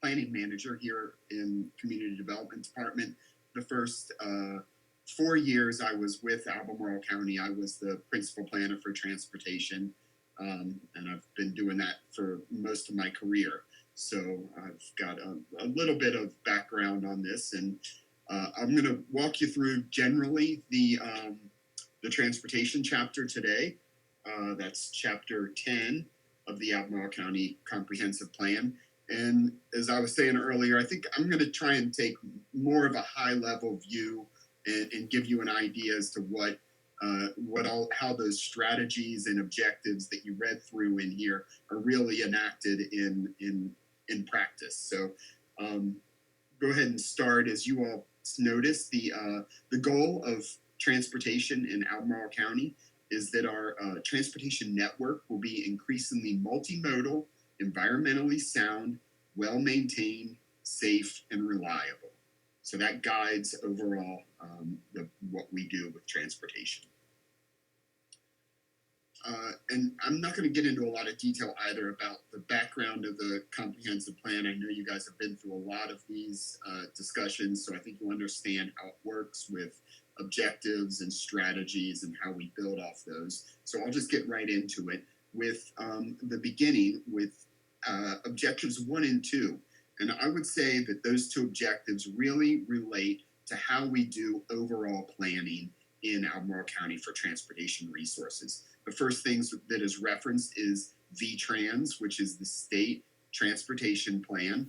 planning manager here in Community Development Department. The first 4 years I was with Albemarle County, I was the principal planner for transportation, and I've been doing that for most of my career. So I've got a little bit of background on this, and I'm going to walk you through generally the transportation chapter today. That's chapter 10 of the Albemarle County Comprehensive Plan. And as I was saying earlier, I think I'm going to try and take more of a high-level view and give you an idea as to how those strategies and objectives that you read through in here are really enacted in practice. So go ahead and start. As you all noticed, the goal of transportation in Albemarle County is that our transportation network will be increasingly multimodal, environmentally sound, well-maintained, safe, and reliable. So that guides overall what we do with transportation. And I'm not going to get into a lot of detail either about the background of the comprehensive plan. I know you guys have been through a lot of these discussions, so I think you understand how it works with objectives and strategies and how we build off those. So I'll just get right into it with the beginning with objectives 1 and 2. And I would say that those two objectives really relate to how we do overall planning in Albemarle County for transportation resources. The first things that is referenced is VTrans, which is the state transportation plan.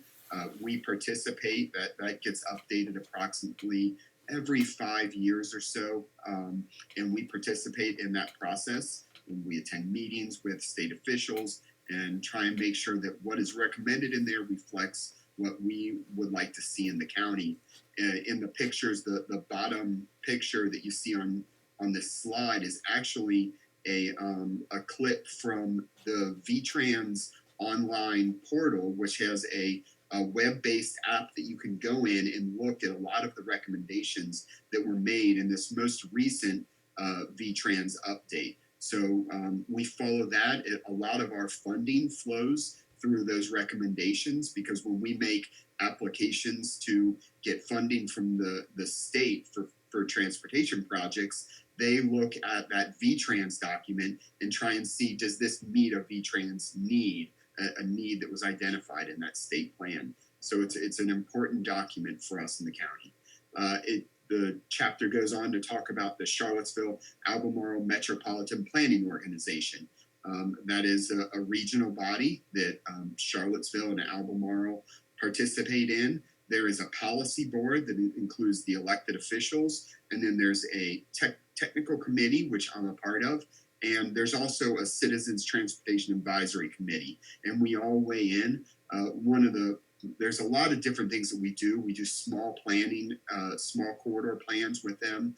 We participate, that gets updated approximately every 5 years or so, and we participate in that process. We attend meetings with state officials and try and make sure that what is recommended in there reflects what we would like to see in the county. In the pictures, the bottom picture that you see on this slide is actually a clip from the VTrans online portal, which has a web-based app that you can go in and look at a lot of the recommendations that were made in this most recent VTrans update. So we follow that. A lot of our funding flows through those recommendations, because when we make applications to get funding from the state for transportation projects, they look at that VTrans document and try and see, does this meet a VTrans need, a need that was identified in that state plan. So it's an important document for us in the county. The chapter goes on to talk about the Charlottesville-Albemarle Metropolitan Planning Organization. That is a regional body that Charlottesville and Albemarle participate in. There is a policy board that includes the elected officials, and then there's a technical committee, which I'm a part of, and there's also a Citizens Transportation Advisory Committee, and we all weigh in. There's a lot of different things that we do. We do small planning, small corridor plans with them,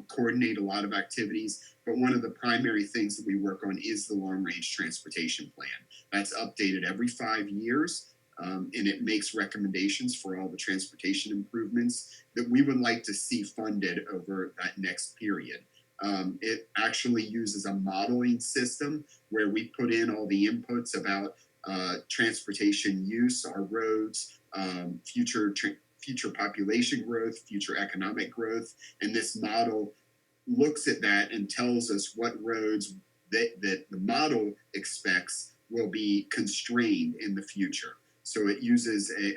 coordinate a lot of activities. But one of the primary things that we work on is the long-range transportation plan. That's updated every 5 years, and it makes recommendations for all the transportation improvements that we would like to see funded over that next period. It actually uses a modeling system where we put in all the inputs about transportation use, our roads, future population growth, future economic growth, and this model looks at that and tells us what roads that the model expects will be constrained in the future. So it uses a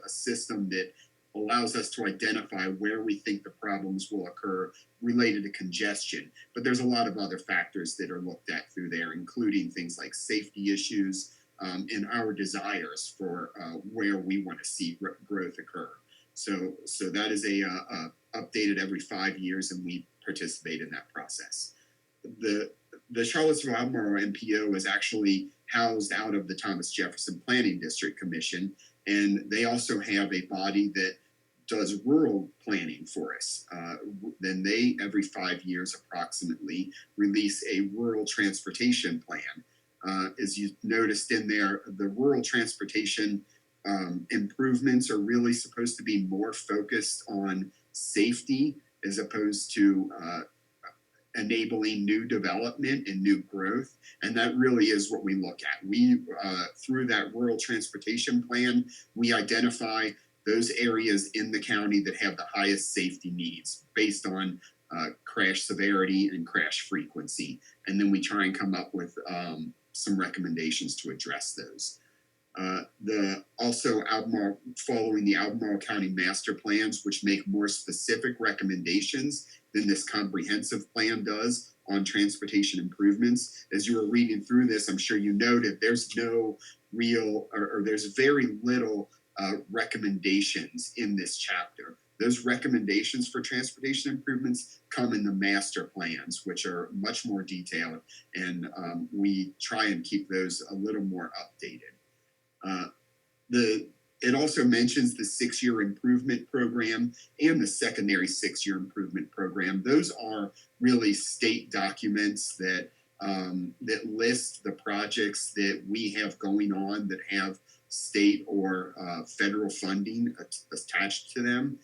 system that allows us to identify where we think the problems will occur related to congestion. But there's a lot of other factors that are looked at through there, including things like safety issues and our desires for where we want to see growth occur. So that is updated every 5 years, and we participate in that process. The Charlottesville-Albemarle MPO is actually housed out of the Thomas Jefferson Planning District Commission, and they also have a body that does rural planning for us. Then they, every 5 years approximately, release a rural transportation plan. As you noticed in there, the rural transportation improvements are really supposed to be more focused on safety as opposed to enabling new development and new growth. And that really is what we look at. We, through that rural transportation plan, we identify those areas in the county that have the highest safety needs based on crash severity and crash frequency. And then we try and come up with some recommendations to address those. Following the Albemarle County master plans, which make more specific recommendations than this comprehensive plan does on transportation improvements. As you were reading through this, I'm sure you noted there's no real, or there's very little recommendations in this chapter. Those recommendations for transportation improvements come in the master plans, which are much more detailed, and we try and keep those a little more updated. It also mentions the 6-year improvement program and the secondary 6-year improvement program. Those are really state documents that that list the projects that we have going on that have state or federal funding attached to them.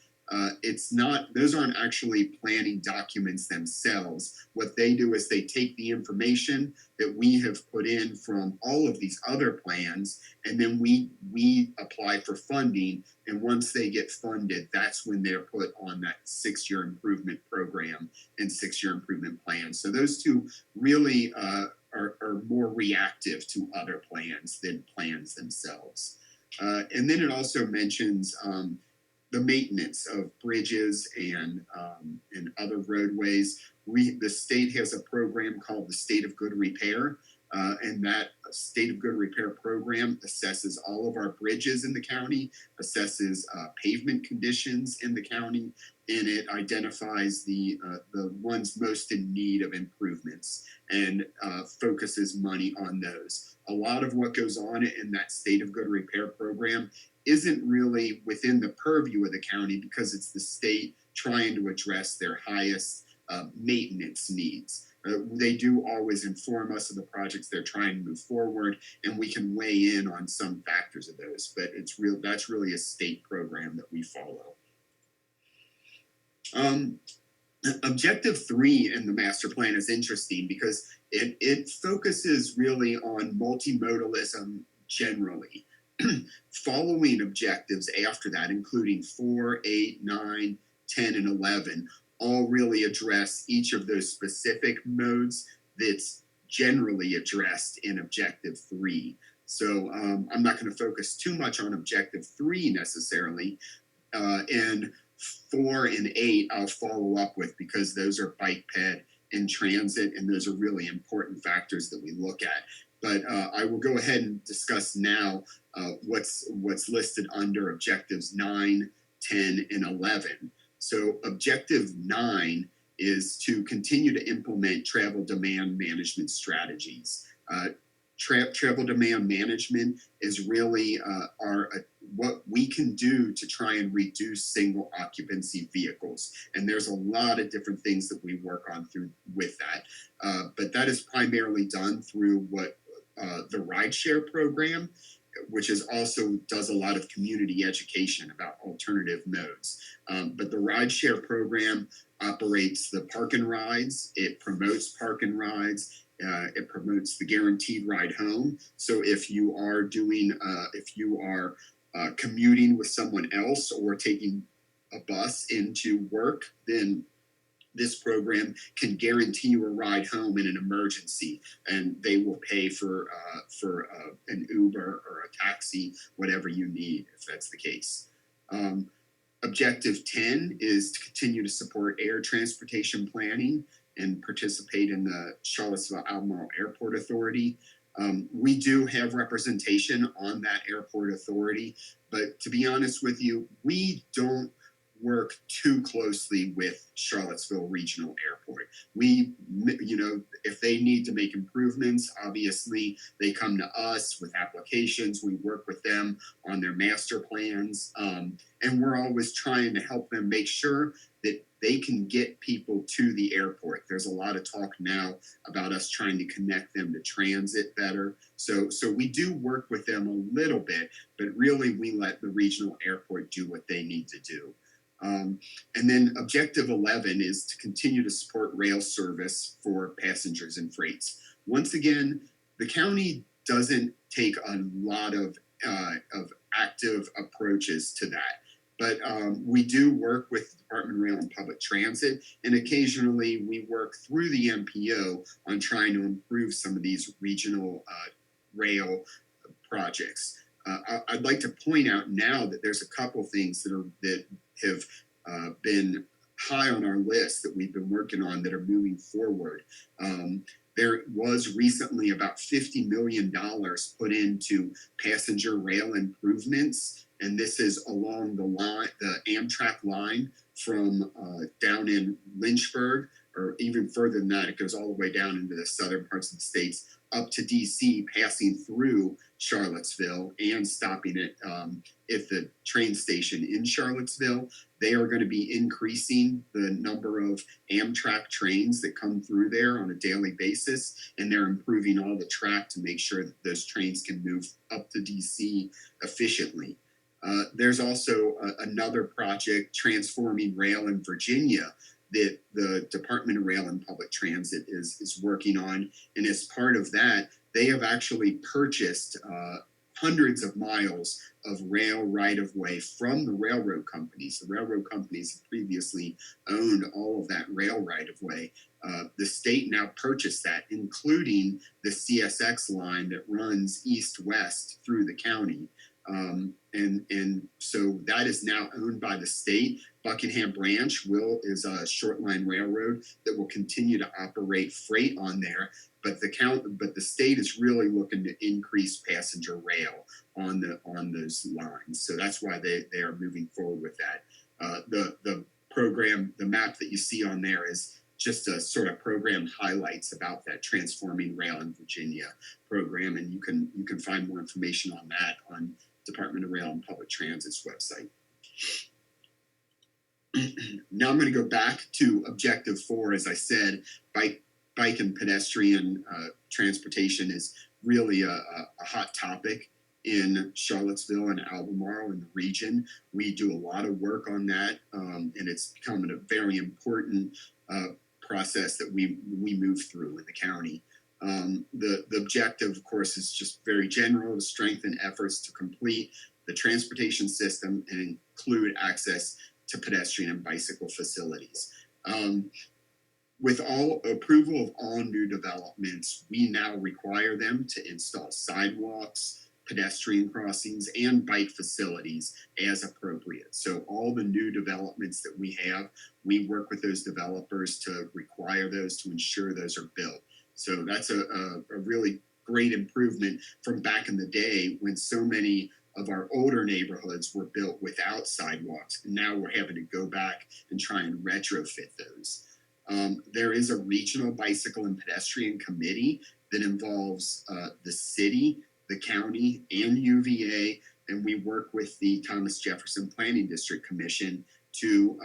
It's not; those aren't actually planning documents themselves. What they do is they take the information that we have put in from all of these other plans, and then we apply for funding. And once they get funded, that's when they're put on that 6-year improvement program and 6-year improvement plan. So those two really are more reactive to other plans than plans themselves. And then it also mentions the maintenance of bridges and other roadways. The state has a program called the State of Good Repair, and that State of Good Repair program assesses all of our bridges in the county, assesses pavement conditions in the county, and it identifies the ones most in need of improvements and focuses money on those. A lot of what goes on in that State of Good Repair program isn't really within the purview of the county because it's the state trying to address their highest maintenance needs. They do always inform us of the projects they're trying to move forward, and we can weigh in on some factors of those, but that's really a state program that we follow. Objective 3 in the master plan is interesting because it focuses really on multimodalism generally. Following objectives after that, including 4, 8, 9, 10, and 11, all really address each of those specific modes that's generally addressed in Objective 3. So I'm not going to focus too much on Objective 3 necessarily. And 4 and 8 I'll follow up with because those are bike ped and transit, and those are really important factors that we look at. But I will go ahead and discuss now what's listed under objectives 9, 10, and 11. So objective 9 is to continue to implement travel demand management strategies. Travel demand management is really what we can do to try and reduce single occupancy vehicles. And there's a lot of different things that we work on with that. But that is primarily done through what the rideshare program, which is also does a lot of community education about alternative modes. But the rideshare program operates the park and rides. It promotes park and rides. It promotes the guaranteed ride home. So if you are commuting with someone else or taking a bus into work, then this program can guarantee you a ride home in an emergency, and they will pay for an Uber or a taxi, whatever you need, if that's the case. Objective 10 is to continue to support air transportation planning and participate in the Charlottesville-Albemarle Airport Authority. We do have representation on that airport authority, but to be honest with you, we don't work too closely with Charlottesville Regional Airport. If they need to make improvements, obviously they come to us with applications. We work with them on their master plans, and we're always trying to help them make sure that they can get people to the airport. There's a lot of talk now about us trying to connect them to transit better. So we do work with them a little bit, but really we let the regional airport do what they need to do. And then objective 11 is to continue to support rail service for passengers and freights. Once again, the county doesn't take a lot of active approaches to that. But we do work with the Department of Rail and Public Transit, and occasionally we work through the MPO on trying to improve some of these regional rail projects. I'd like to point out now that there's a couple things that have been high on our list that we've been working on that are moving forward. There was recently about $50 million put into passenger rail improvements, and this is along the Amtrak line from down in Lynchburg, or even further than that. It goes all the way down into the southern parts of the states, up to DC, passing through Charlottesville and stopping at the train station in Charlottesville. They are going to be increasing the number of Amtrak trains that come through there on a daily basis, and they're improving all the track to make sure that those trains can move up to DC efficiently. There's also another project, Transforming Rail in Virginia, that the Department of Rail and Public Transit is working on. And as part of that, they have actually purchased hundreds of miles of rail right-of-way from the railroad companies. The railroad companies have previously owned all of that rail right-of-way. The state now purchased that, including the CSX line that runs east-west through the county. And so that is now owned by the state. Buckingham Branch is a short line railroad that will continue to operate freight on there. But the state is really looking to increase passenger rail on those lines. So that's why they are moving forward with that. The program, the map that you see on there is just a sort of program highlights about that Transforming Rail in Virginia program, and you can find more information on that on Department of Rail and Public Transit's website. Now I'm going to go back to Objective 4. As I said, bike and pedestrian transportation is really a hot topic in Charlottesville and Albemarle in the region. We do a lot of work on that, and it's become a very important process that we move through in the county. The objective, of course, is just very general, to strengthen efforts to complete the transportation system and include access to pedestrian and bicycle facilities. With all approval of all new developments, we now require them to install sidewalks, pedestrian crossings, and bike facilities as appropriate. So all the new developments that we have, we work with those developers to require those, to ensure those are built. So that's a really great improvement from back in the day when so many of our older neighborhoods were built without sidewalks. And now we're having to go back and try and retrofit those. There is a regional bicycle and pedestrian committee that involves the city, the county, and UVA, and we work with the Thomas Jefferson Planning District Commission to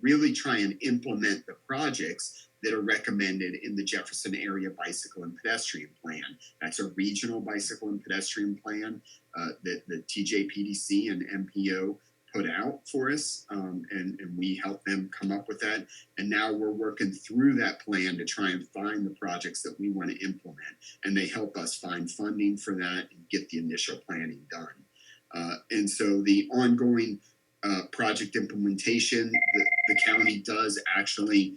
really try and implement the projects that are recommended in the Jefferson Area Bicycle and Pedestrian Plan. That's a regional bicycle and pedestrian plan that the TJPDC and MPO put out for us, and we help them come up with that. And now we're working through that plan to try and find the projects that we want to implement. And they help us find funding for that and get the initial planning done. And so the ongoing project implementation, the county does actually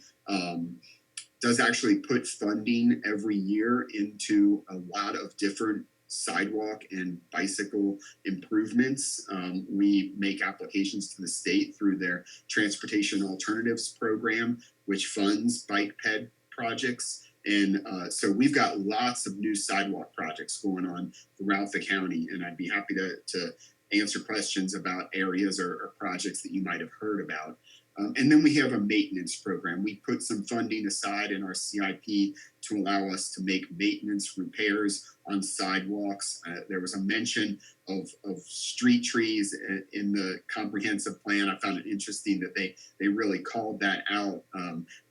put funding every year into a lot of different sidewalk and bicycle improvements. We make applications to the state through their Transportation Alternatives Program, which funds bike ped projects. And so we've got lots of new sidewalk projects going on throughout the county, and I'd be happy to answer questions about areas or projects that you might have heard about. And then we have a maintenance program. We put some funding aside in our CIP to allow us to make maintenance repairs on sidewalks. There was a mention of street trees in the comprehensive plan. I found it interesting that they really called that out.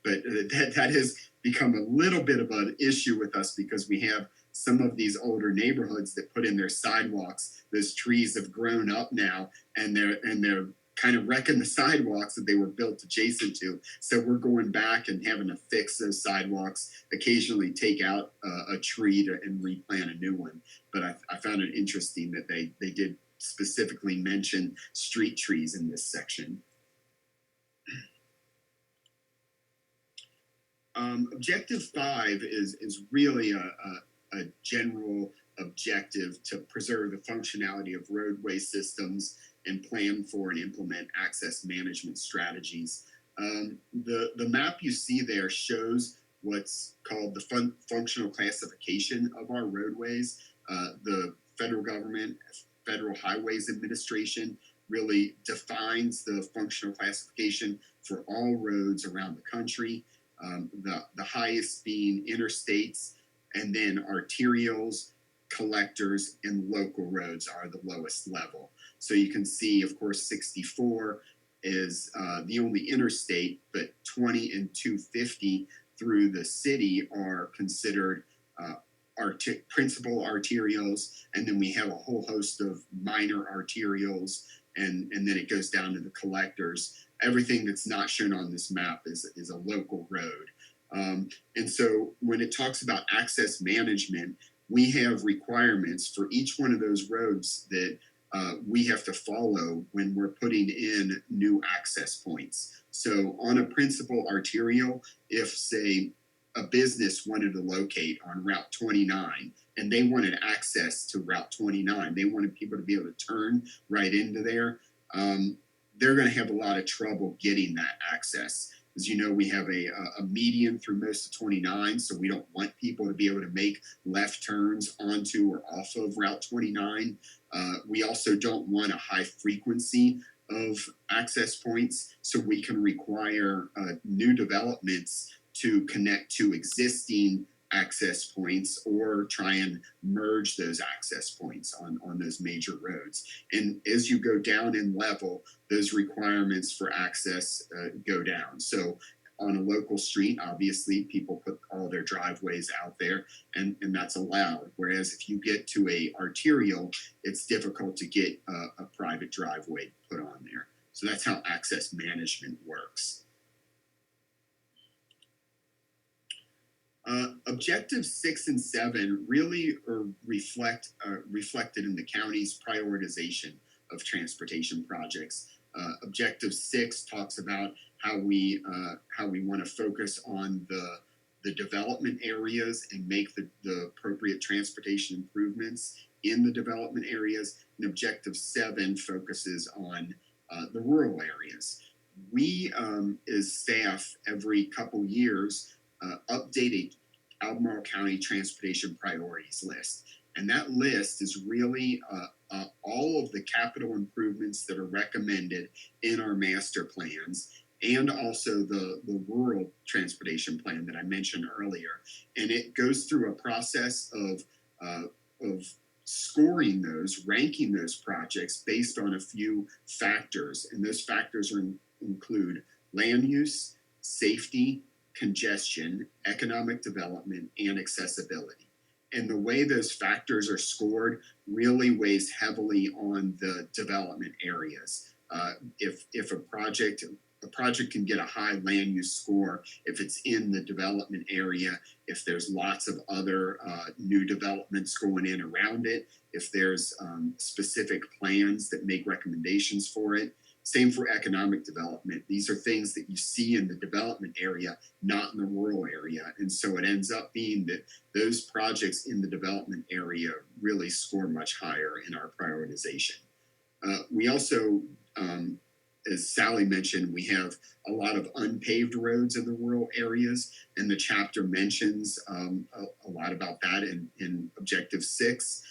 But that has become a little bit of an issue with us because we have some of these older neighborhoods that put in their sidewalks. Those trees have grown up now, and they're kind of wrecking the sidewalks that they were built adjacent to. So we're going back and having to fix those sidewalks, occasionally take out a tree and replant a new one. But I found it interesting that they did specifically mention street trees in this section. Objective 5 is really a general objective to preserve the functionality of roadway systems and plan for and implement access management strategies. The map you see there shows what's called the functional classification of our roadways. The federal government, Federal Highways Administration, really defines the functional classification for all roads around the country. The highest being interstates, and then arterials, collectors, and local roads are the lowest level. So you can see, of course, 64 is the only interstate, but 20 and 250 through the city are considered principal arterials, and then we have a whole host of minor arterials, and then it goes down to the collectors. Everything that's not shown on this map is a local road. And so when it talks about access management, we have requirements for each one of those roads that we have to follow when we're putting in new access points. So on a principal arterial, if, say, a business wanted to locate on Route 29 and they wanted access to Route 29, they wanted people to be able to turn right into there, they're going to have a lot of trouble getting that access. As you know, we have a median through most of 29, so we don't want people to be able to make left turns onto or off of Route 29. We also don't want a high frequency of access points, so we can require new developments to connect to existing access points or try and merge those access points on those major roads. And as you go down in level, those requirements for access go down. So on a local street, obviously, people put all their driveways out there, and that's allowed. Whereas if you get to a arterial, it's difficult to get a private driveway put on there. So that's how access management works. Objectives 6 and 7 really are reflected in the county's prioritization of transportation projects. Objective 6 talks about how we want to focus on the development areas and make the appropriate transportation improvements in the development areas. And Objective 7 focuses on the rural areas. We, as staff, every couple years, update a Albemarle County Transportation Priorities list. And that list is really all of the capital improvements that are recommended in our master plans, and also the rural transportation plan that I mentioned earlier. And it goes through a process of scoring those, ranking those projects based on a few factors. And those factors include land use, safety, congestion, economic development, and accessibility. And the way those factors are scored really weighs heavily on the development areas. If a project can get a high land use score if it's in the development area, if there's lots of other new developments going in around it, if there's specific plans that make recommendations for it. Same for economic development. These are things that you see in the development area, not in the rural area. And so it ends up being that those projects in the development area really score much higher in our prioritization. We also, as Sally mentioned, we have a lot of unpaved roads in the rural areas, and the chapter mentions a lot about that in Objective 6.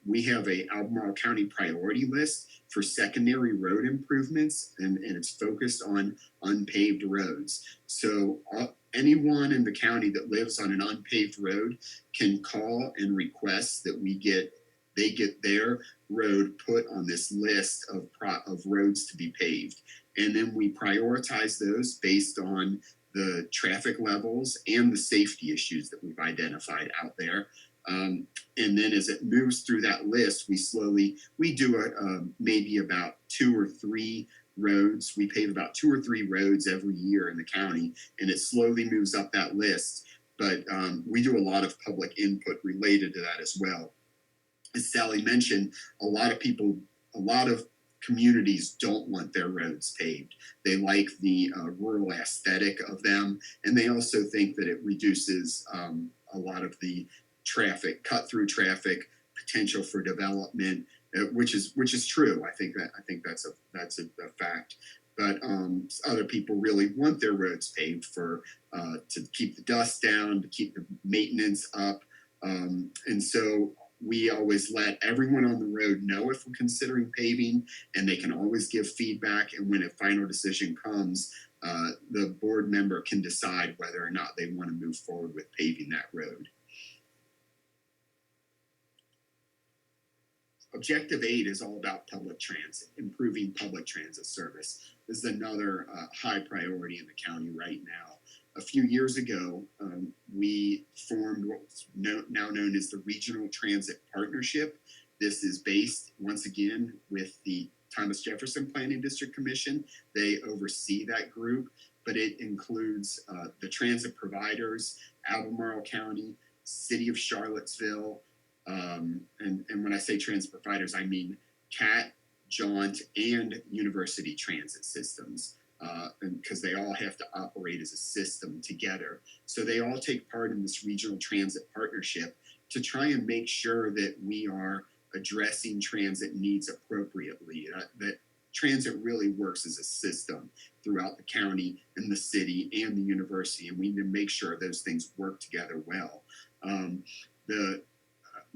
We have a Albemarle County priority list for secondary road improvements, and it's focused on unpaved roads. So anyone in the county that lives on an unpaved road can call and request that they get their road put on this list of roads to be paved. And then we prioritize those based on the traffic levels and the safety issues that we've identified out there. And then as it moves through that list, we do maybe about 2 or 3 roads. We pave about 2 or 3 roads every year in the county, and it slowly moves up that list. But we do a lot of public input related to that as well. As Sally mentioned, a lot of communities don't want their roads paved. They like the rural aesthetic of them, and they also think that it reduces a lot of the cut through traffic, potential for development, which is true. I think that's a fact. But other people really want their roads paved to keep the dust down, to keep the maintenance up, and so we always let everyone on the road know if we're considering paving, and they can always give feedback. And when a final decision comes, the board member can decide whether or not they want to move forward with paving that road. Objective 8 is all about public transit, improving public transit service. This is another high priority in the county right now. A few years ago, we formed what's now known as the Regional Transit Partnership. This is based, once again, with the Thomas Jefferson Planning District Commission. They oversee that group, but it includes the transit providers, Albemarle County, City of Charlottesville, and when I say transit providers, I mean CAT, Jaunt, and University Transit Systems. Because they all have to operate as a system together. So they all take part in this regional transit partnership to try and make sure that we are addressing transit needs appropriately, that transit really works as a system throughout the county and the city and the university, and we need to make sure those things work together well.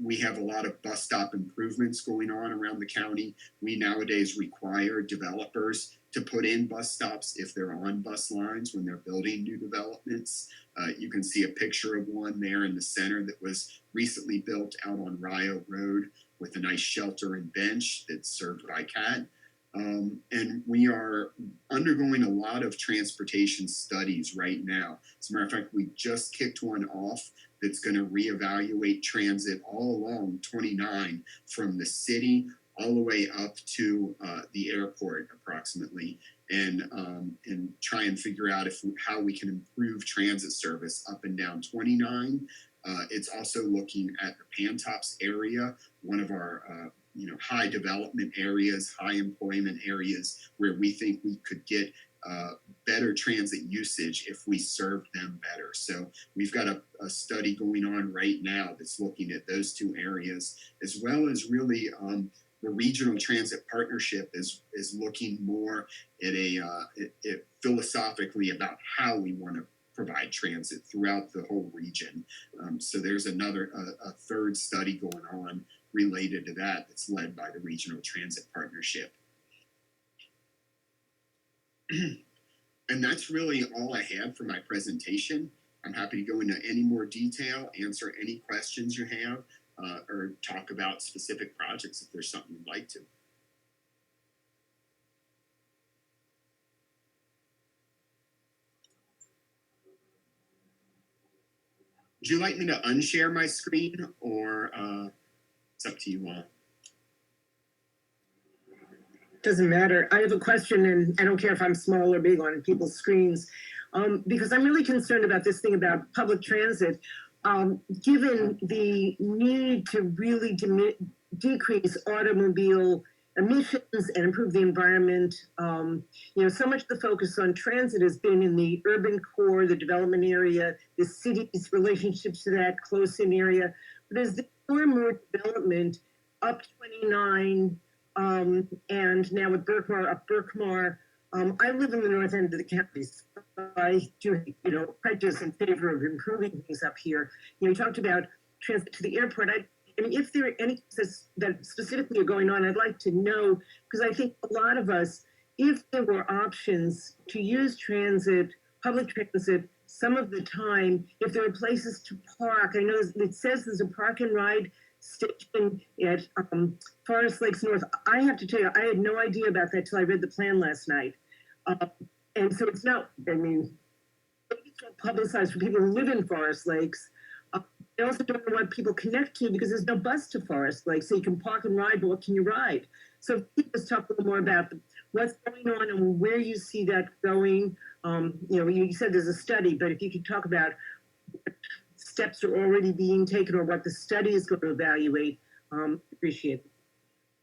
We have a lot of bus stop improvements going on around the county. We nowadays require developers to put in bus stops if they're on bus lines when they're building new developments. You can see a picture of one there in the center that was recently built out on Rio Road with a nice shelter and bench that's served by CAT. And we are undergoing a lot of transportation studies right now. As a matter of fact, we just kicked one off that's going to reevaluate transit all along 29 from the city all the way up to the airport approximately, and try and figure out how we can improve transit service up and down 29. It's also looking at the Pantops area, one of our high development areas, high employment areas, where we think we could get better transit usage if we served them better. So we've got a study going on right now that's looking at those two areas, as well as really the Regional Transit Partnership is looking more at philosophically about how we want to provide transit throughout the whole region. So there's a third study going on related to that that's led by the Regional Transit Partnership. And that's really all I had for my presentation. I'm happy to go into any more detail, answer any questions you have, or talk about specific projects if there's something you'd like to. Would you like me to unshare my screen, or it's up to you all? Doesn't matter. I have a question, and I don't care if I'm small or big on people's screens, because I'm really concerned about this thing about public transit. Given the need to really decrease automobile emissions and improve the environment, so much of the focus on transit has been in the urban core, the development area, the city's relationships to that close-in area. But as there's more and more development up 29, and now with Berkmar, I live in the north end of the county. So I do, prejudice in favor of improving things up here. You talked about transit to the airport. I mean, if there are any that specifically are going on, I'd like to know, because I think a lot of us, if there were options to use transit, public transit, some of the time, if there are places to park, I know it says there's a park and ride station at Forest Lakes North. I have to tell you, I had no idea about that till I read the plan last night. And so it's not, it's not publicized for people who live in Forest Lakes. I also don't know what people connect to because there's no bus to Forest Lake, so you can park and ride, but what can you ride? So if you just talk a little more about what's going on and where you see that going. You said there's a study, but if you could talk about what steps are already being taken or what the study is going to evaluate, appreciate it.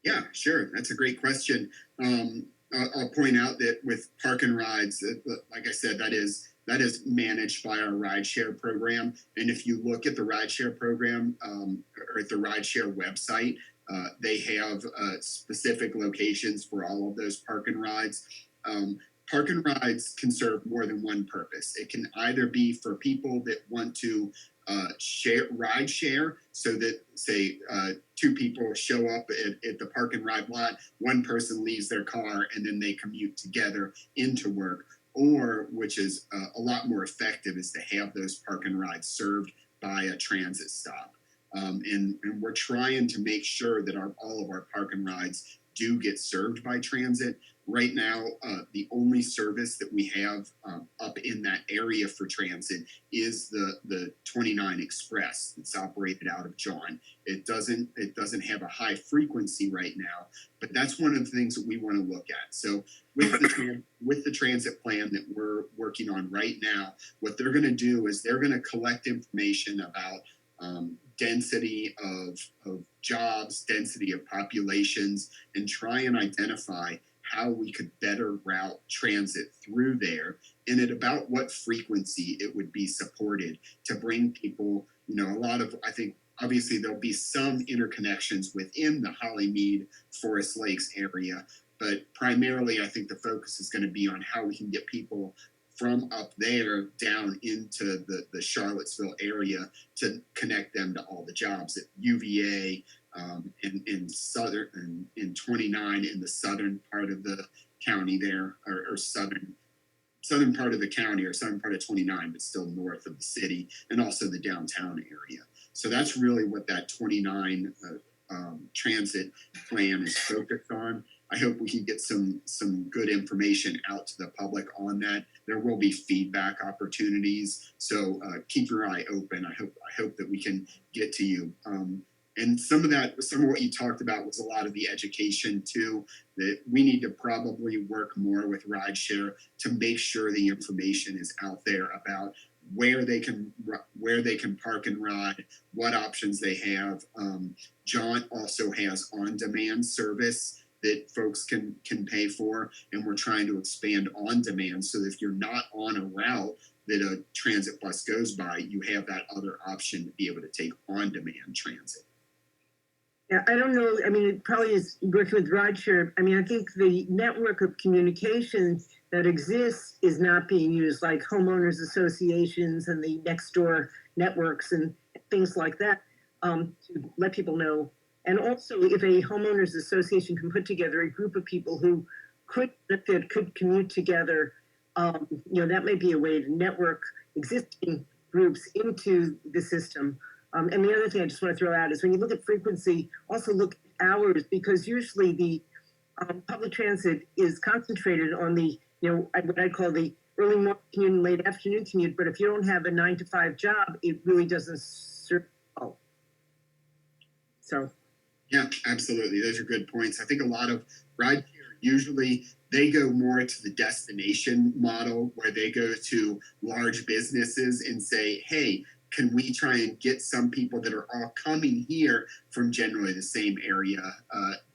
Yeah, sure. That's a great question. I'll point out that with park and rides, like I said, that is managed by our rideshare program. And if you look at the rideshare program or at the rideshare website, they have specific locations for all of those park and rides. Park and rides can serve more than one purpose. It can either be for people that want to ride share, so that say two people show up at the park and ride lot, one person leaves their car and then they commute together into work, or which is a lot more effective, is to have those park and rides served by a transit stop. And we're trying to make sure that all of our park and rides do get served by transit. Right now, the only service that we have up in that area for transit is the 29 Express that's operated out of John. It doesn't have a high frequency right now, but that's one of the things that we want to look at. So with the transit plan that we're working on right now, what they're going to do is they're going to collect information about density of jobs, density of populations, and try and identify how we could better route transit through there and at about what frequency it would be supported to bring people, a lot of, I think, obviously there'll be some interconnections within the Hollymead Forest Lakes area, but primarily I think the focus is going to be on how we can get people from up there down into the Charlottesville area to connect them to all the jobs at UVA, in 29 in the southern part of the county there, or southern part of the county, or southern part of 29, but still north of the city, and also the downtown area. So that's really what that 29 transit plan is focused on. I hope we can get some good information out to the public on that. There will be feedback opportunities, so keep your eye open. I hope that we can get to you. And some of what you talked about was a lot of the education too, that we need to probably work more with rideshare to make sure the information is out there about where they can park and ride, what options they have. John also has on-demand service that folks can pay for, and we're trying to expand on demand so that if you're not on a route that a transit bus goes by, you have that other option to be able to take on-demand transit. Yeah, I don't know. I mean, it probably is working with rideshare. I mean, I think the network of communication that exists is not being used, like homeowners associations and the next door networks and things like that, to let people know. And also, if a homeowners association can put together a group of people who could commute together, that may be a way to network existing groups into the system. And the other thing I just want to throw out is when you look at frequency, also look at hours, because usually the public transit is concentrated on the, what I call the early morning commute and late afternoon commute. But if you don't have a 9-to-5 job, it really doesn't serve well. So. Yeah, absolutely. Those are good points. I think a lot of rideshare, usually they go more to the destination model, where they go to large businesses and say, hey, can we try and get some people that are all coming here from generally the same area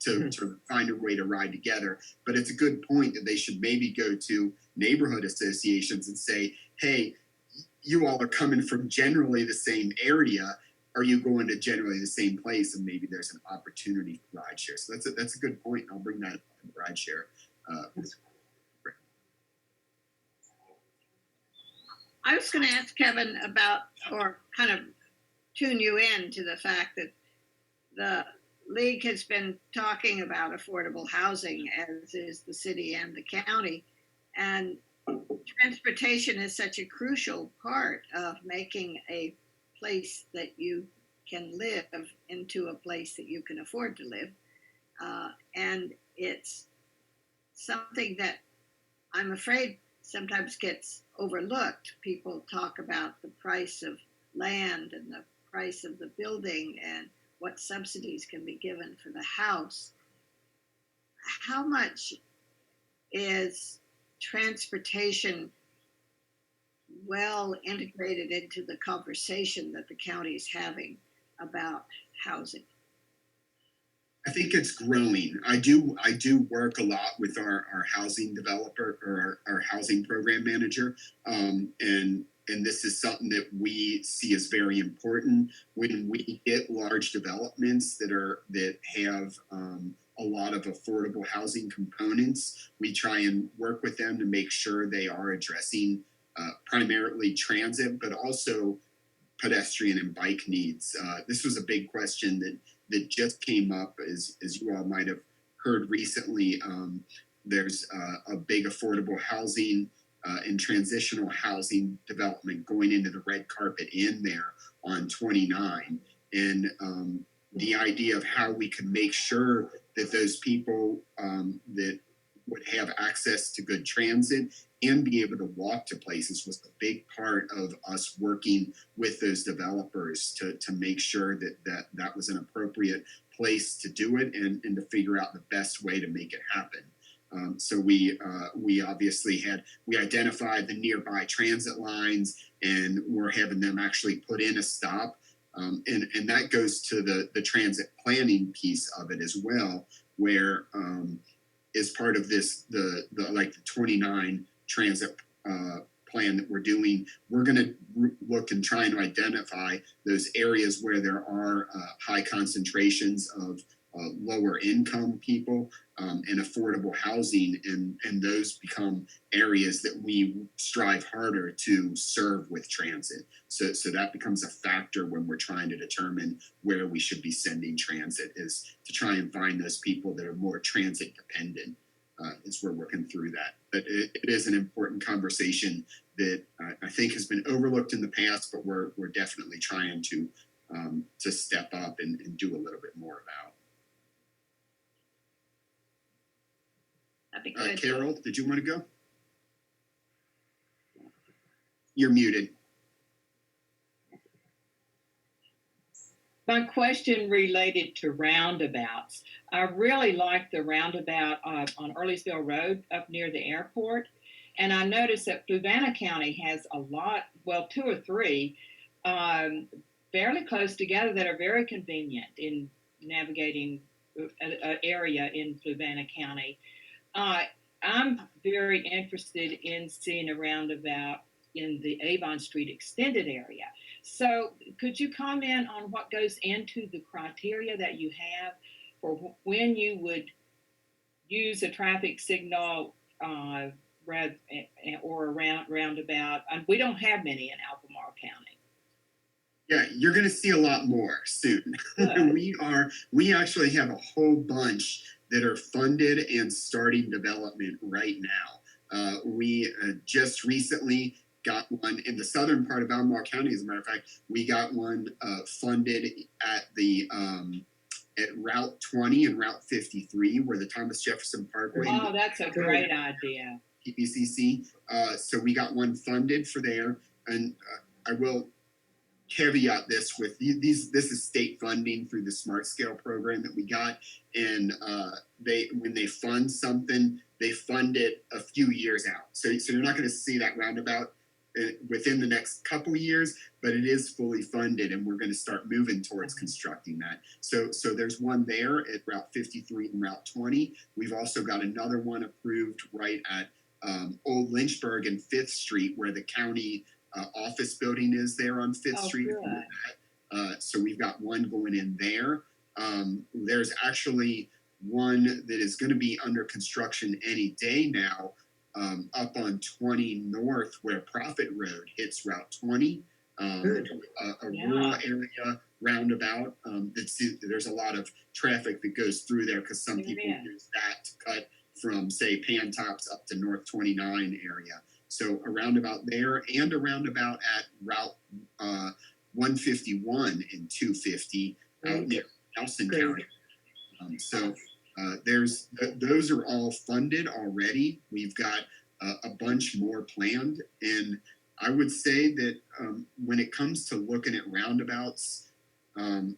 to find a way to ride together? But it's a good point that they should maybe go to neighborhood associations and say, hey, you all are coming from generally the same area. Are you going to generally the same place? And maybe there's an opportunity for rideshare. So that's a good point. I'll bring that up in rideshare. I was going to ask Kevin about, or kind of tune you in to the fact that the League has been talking about affordable housing, as is the city and the county. And transportation is such a crucial part of making a place that you can live into a place that you can afford to live. And it's something that I'm afraid sometimes gets overlooked. People talk about the price of land and the price of the building and what subsidies can be given for the house, how much is transportation well integrated into the conversation that the county is having about housing? I think it's growing. I do work a lot with our housing developer or our housing program manager, and this is something that we see as very important when we get large developments that have a lot of affordable housing components. We try and work with them to make sure they are addressing primarily transit, but also pedestrian and bike needs. This was a big question that just came up, as you all might have heard recently. There's a big affordable housing and transitional housing development going into the red carpet in there on 29, and the idea of how we can make sure that those people that would have access to good transit and be able to walk to places was a big part of us working with those developers to make sure that was an appropriate place to do it, and to figure out the best way to make it happen. So we obviously we identified the nearby transit lines, and we're having them actually put in a stop. And that goes to the transit planning piece of it as well, where as part of this, the 29 transit plan that we're doing, we're going to look and try and identify those areas where there are high concentrations of lower income people and affordable housing, and those become areas that we strive harder to serve with transit. So that becomes a factor when we're trying to determine where we should be sending transit, is to try and find those people that are more transit dependent. As we're working through that. But it is an important conversation that I think has been overlooked in the past, but we're definitely trying to step up and do a little bit more about. That'd be good. Carol, did you want to go? You're muted. My question related to roundabouts. I really like the roundabout on Earlysville Road up near the airport. And I noticed that Fluvanna County has a lot, well, 2 or 3, fairly close together that are very convenient in navigating an area in Fluvanna County. I'm very interested in seeing a roundabout in the Avon Street extended area. So could you comment on what goes into the criteria that you have for when you would use a traffic signal or a roundabout? We don't have many in Albemarle County. Yeah, you're going to see a lot more soon. We actually have a whole bunch that are funded and starting development right now. We just recently got one in the southern part of Albemarle County. As a matter of fact, we got one funded at the at Route 20 and Route 53, where the Thomas Jefferson Parkway. Oh, that's a great idea. PPCC. So we got one funded for there, and I will caveat this with these. This is state funding through the Smart Scale program that we got, and when they fund something, they fund it a few years out. So you're not going to see that roundabout within the next couple years, but it is fully funded, and we're going to start moving towards constructing that. So there's one there at Route 53 and Route 20. We've also got another one approved right at Old Lynchburg and 5th Street, where the county office building is there on 5th Street. So we've got one going in there. There's actually one that is going to be under construction any day now, up on 20 North, where Prophet Road hits Route 20, a rural area roundabout. There's a lot of traffic that goes through there because some people use that to cut from, say, Pantops up to North 29 area. So a roundabout there, and a roundabout at Route 151 and 250 out near Nelson County. Those are all funded already. We've got a bunch more planned, and I would say that when it comes to looking at roundabouts, um,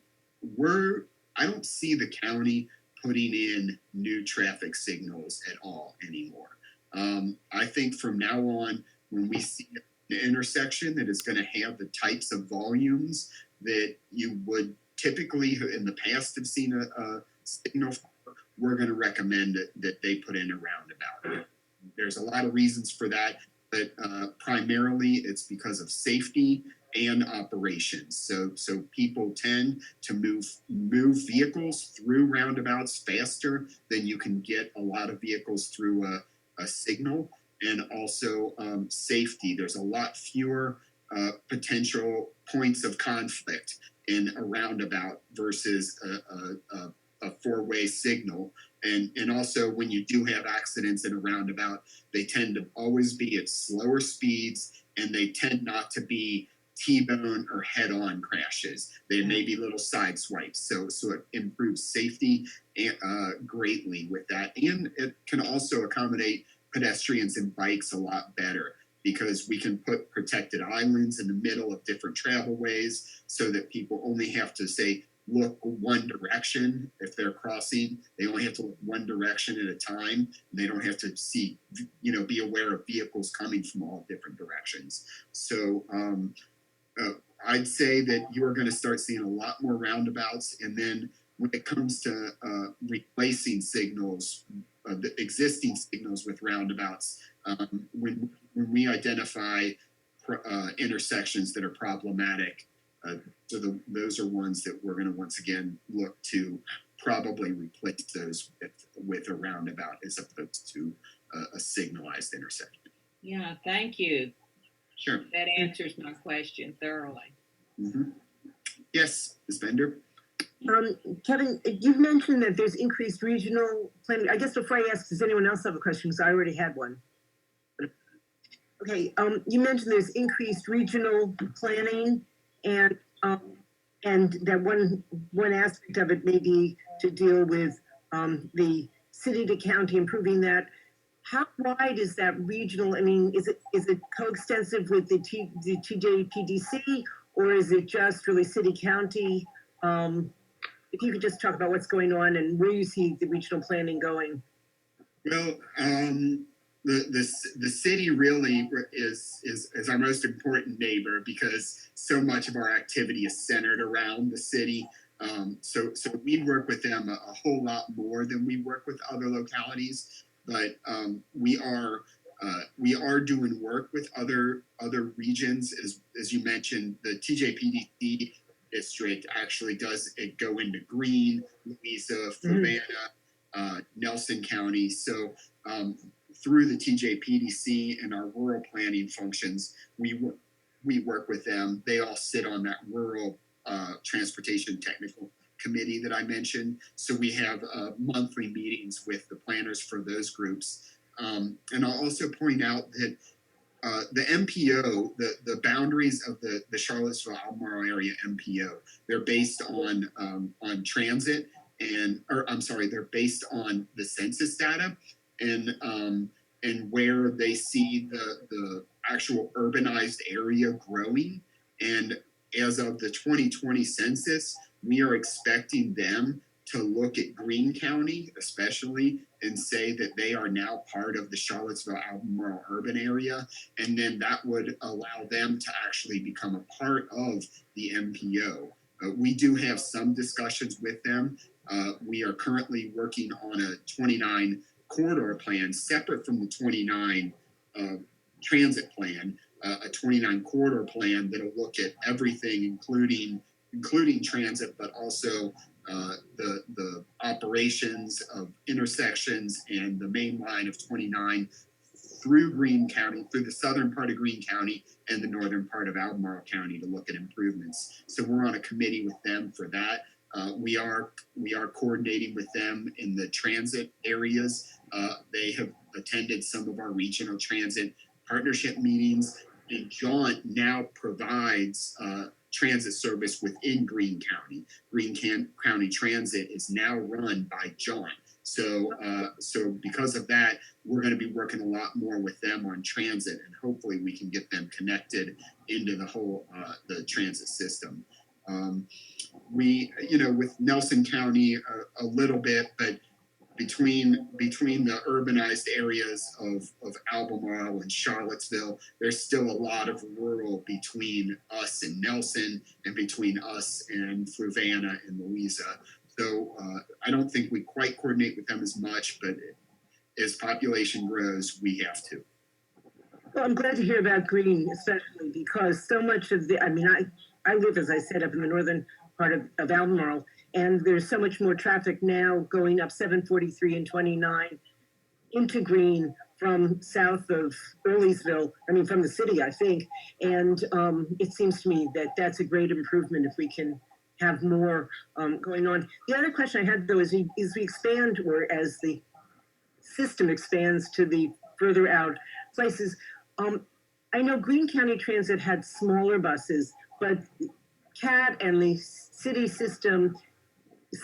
we're I don't see the county putting in new traffic signals at all anymore. I think from now on, when we see an intersection that is going to have the types of volumes that you would typically in the past have seen a signal for, we're going to recommend that they put in a roundabout. There's a lot of reasons for that, but primarily it's because of safety and operations. So people tend to move vehicles through roundabouts faster than you can get a lot of vehicles through a signal, and also safety. There's a lot fewer potential points of conflict in a roundabout versus a four-way signal. And also when you do have accidents in a roundabout, they tend to always be at slower speeds, and they tend not to be T-bone or head-on crashes. They may be little side swipes, so it improves safety greatly with that, and it can also accommodate pedestrians and bikes a lot better because we can put protected islands in the middle of different travelways so that people only have to say look one direction if they're crossing. They only have to look one direction at a time. They don't have to see, be aware of vehicles coming from all different directions. So I'd say that you're going to start seeing a lot more roundabouts. And then when it comes to replacing signals, the existing signals with roundabouts, when we identify intersections that are problematic, those are ones that we're going to once again look to probably replace those with a roundabout as opposed to a signalized intersection. Yeah, thank you. Sure. That answers my question thoroughly. Mm-hmm. Yes, Ms. Bender. Kevin, you've mentioned that there's increased regional planning. I guess before I ask, does anyone else have a question? Because I already had one. Okay, you mentioned there's increased regional planning, and that one aspect of it may be to deal with the city to county, improving that. How wide is that regional? I mean, is it coextensive with the TJPDC, or is it just really city county? If you could just talk about what's going on and where you see the regional planning going. Well, the city really is our most important neighbor because so much of our activity is centered around the city. So we work with them a whole lot more than we work with other localities. But we are doing work with other regions, as you mentioned. The TJPDC district actually does go into Greene, Louisa, Fluvanna, Nelson County. So through the TJPDC and our rural planning functions, we work with them. They all sit on that rural transportation technical committee that I mentioned. So we have monthly meetings with the planners for those groups. And I'll also point out that the MPO, the boundaries of the Charlottesville-Albemarle area MPO, they're based on transit they're based on the census data and where they see the actual urbanized area growing. And as of the 2020 census, we are expecting them to look at Greene County, especially, and say that they are now part of the Charlottesville-Albemarle urban area. And then that would allow them to actually become a part of the MPO. We do have some discussions with them. We are currently working on a 29 corridor plan separate from the 29 transit plan, a 29 corridor plan that'll look at everything, including transit, but also the operations of intersections and the main line of 29 through Greene County, through the southern part of Greene County and the northern part of Albemarle County to look at improvements. So we're on a committee with them for that. We are coordinating with them in the transit areas. They have attended some of our regional transit partnership meetings, and Jaunt now provides transit service within Greene County. Greene County Transit is now run by Jaunt. So because of that, we're going to be working a lot more with them on transit, and hopefully we can get them connected into the whole the transit system. We, with Nelson County a little bit, but between the urbanized areas of Albemarle and Charlottesville, there's still a lot of rural between us and Nelson and between us and Fluvanna and Louisa. So I don't think we quite coordinate with them as much, but as population grows, we have to. Well, I'm glad to hear about green, especially because so much of I live, as I said, up in the northern part of Albemarle, and there's so much more traffic now going up 743 and 29 into Green from south of Earlysville, from the city, I think. And it seems to me that that's a great improvement if we can have more going on. The other question I had, though, is we expand, or as the system expands to the further out places, I know Greene County Transit had smaller buses, but CAT and the city system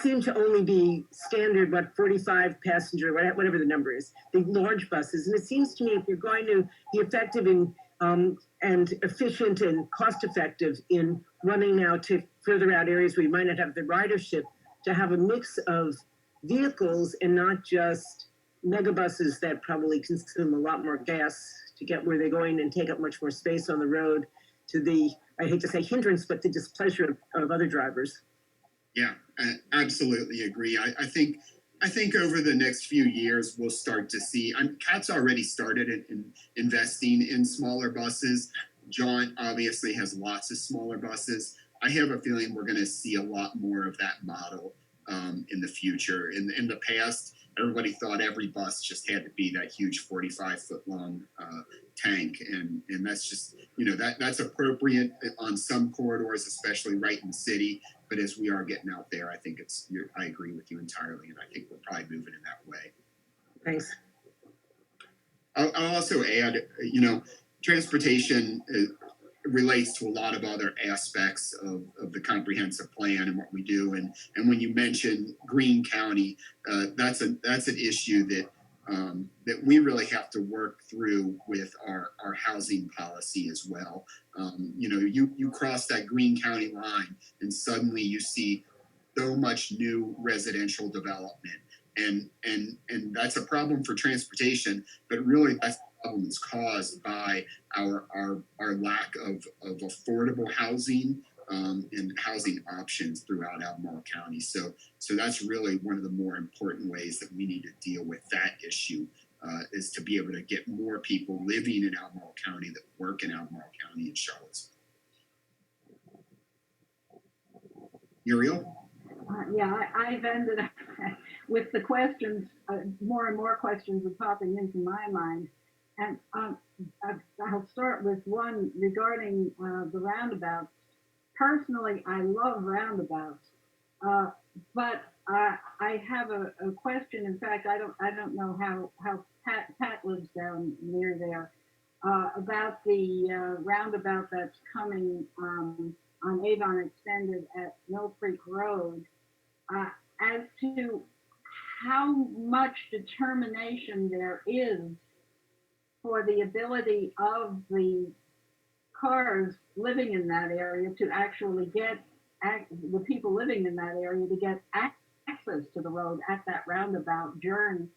seem to only be standard, 45 passenger, whatever the number is, the large buses. And it seems to me if you're going to be effective and efficient and cost effective in running now to further out areas where you might not have the ridership, to have a mix of vehicles and not just megabuses that probably consume a lot more gas to get where they're going and take up much more space on the road, to the, I hate to say hindrance, but the displeasure of other drivers. Yeah, I absolutely agree. I think over the next few years we'll start to see. CAT's already started in investing in smaller buses. John obviously has lots of smaller buses. I have a feeling we're going to see a lot more of that model in the future. In the past, everybody thought every bus just had to be that huge 45-foot long tank, and that's just that's appropriate on some corridors, especially right in the city. But as we are getting out there, I think I agree with you entirely, and I think we're probably moving in that way. Thanks. I'll also add, transportation relates to a lot of other aspects of the comprehensive plan and what we do. And when you mention Greene County, that's an issue that we really have to work through with our housing policy as well. You cross that Greene County line and suddenly you see so much new residential development. And that's a problem for transportation, but really that's the problem is caused by our lack of affordable housing and housing options throughout Albemarle County. So that's really one of the more important ways that we need to deal with that issue, is to be able to get more people living in Albemarle County that work in Albemarle County and Charlottesville. Uriel? I've ended up with the questions, more and more questions are popping into my mind. And I'll start with one regarding the roundabouts. Personally, I love roundabouts, but I have a question. In fact, I don't know how Pat lives down near there, about the roundabout that's coming on Avon Extended at Mill Creek Road, as to how much determination there is for the ability of the cars living in that area to actually get the people living in that area to get access to the road at that roundabout during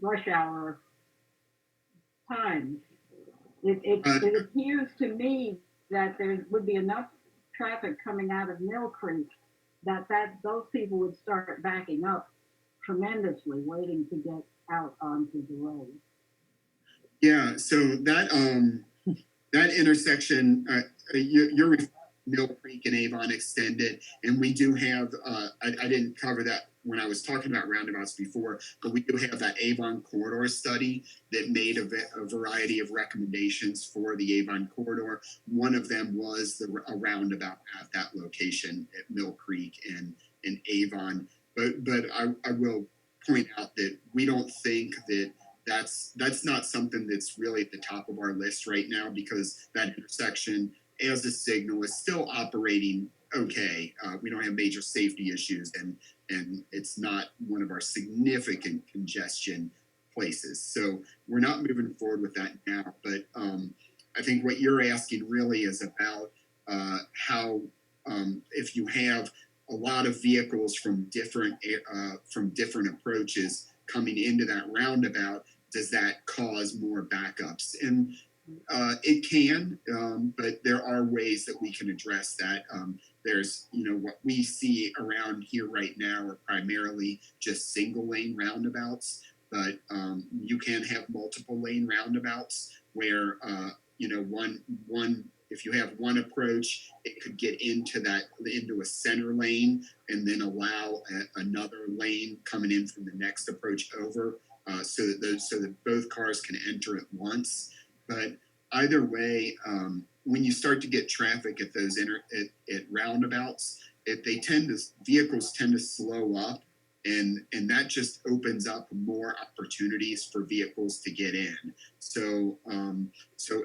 rush hour times. It appears to me that there would be enough traffic coming out of Mill Creek that those people would start backing up tremendously, waiting to get out onto the road. Yeah, so that intersection, you're referring to Mill Creek and Avon Extended, and we do have, I didn't cover that when I was talking about roundabouts before, but we do have that Avon corridor study that made a variety of recommendations for the Avon corridor. One of them was a roundabout at that location at Mill Creek and Avon. But I will point out that we don't think that that's not something that's really at the top of our list right now, because that intersection as a signal is still operating okay. We don't have major safety issues, and it's not one of our significant congestion places. So we're not moving forward with that now. But I think what you're asking really is about how if you have a lot of vehicles from different approaches coming into that roundabout, does that cause more backups? And it can, but there are ways that we can address that. There's, what we see around here right now are primarily just single lane roundabouts, but you can have multiple lane roundabouts where, one if you have one approach, it could get into a center lane and then allow another lane coming in from the next approach over, so that both cars can enter at once. But either way, when you start to get traffic at those at roundabouts, vehicles tend to slow up, and that just opens up more opportunities for vehicles to get in. So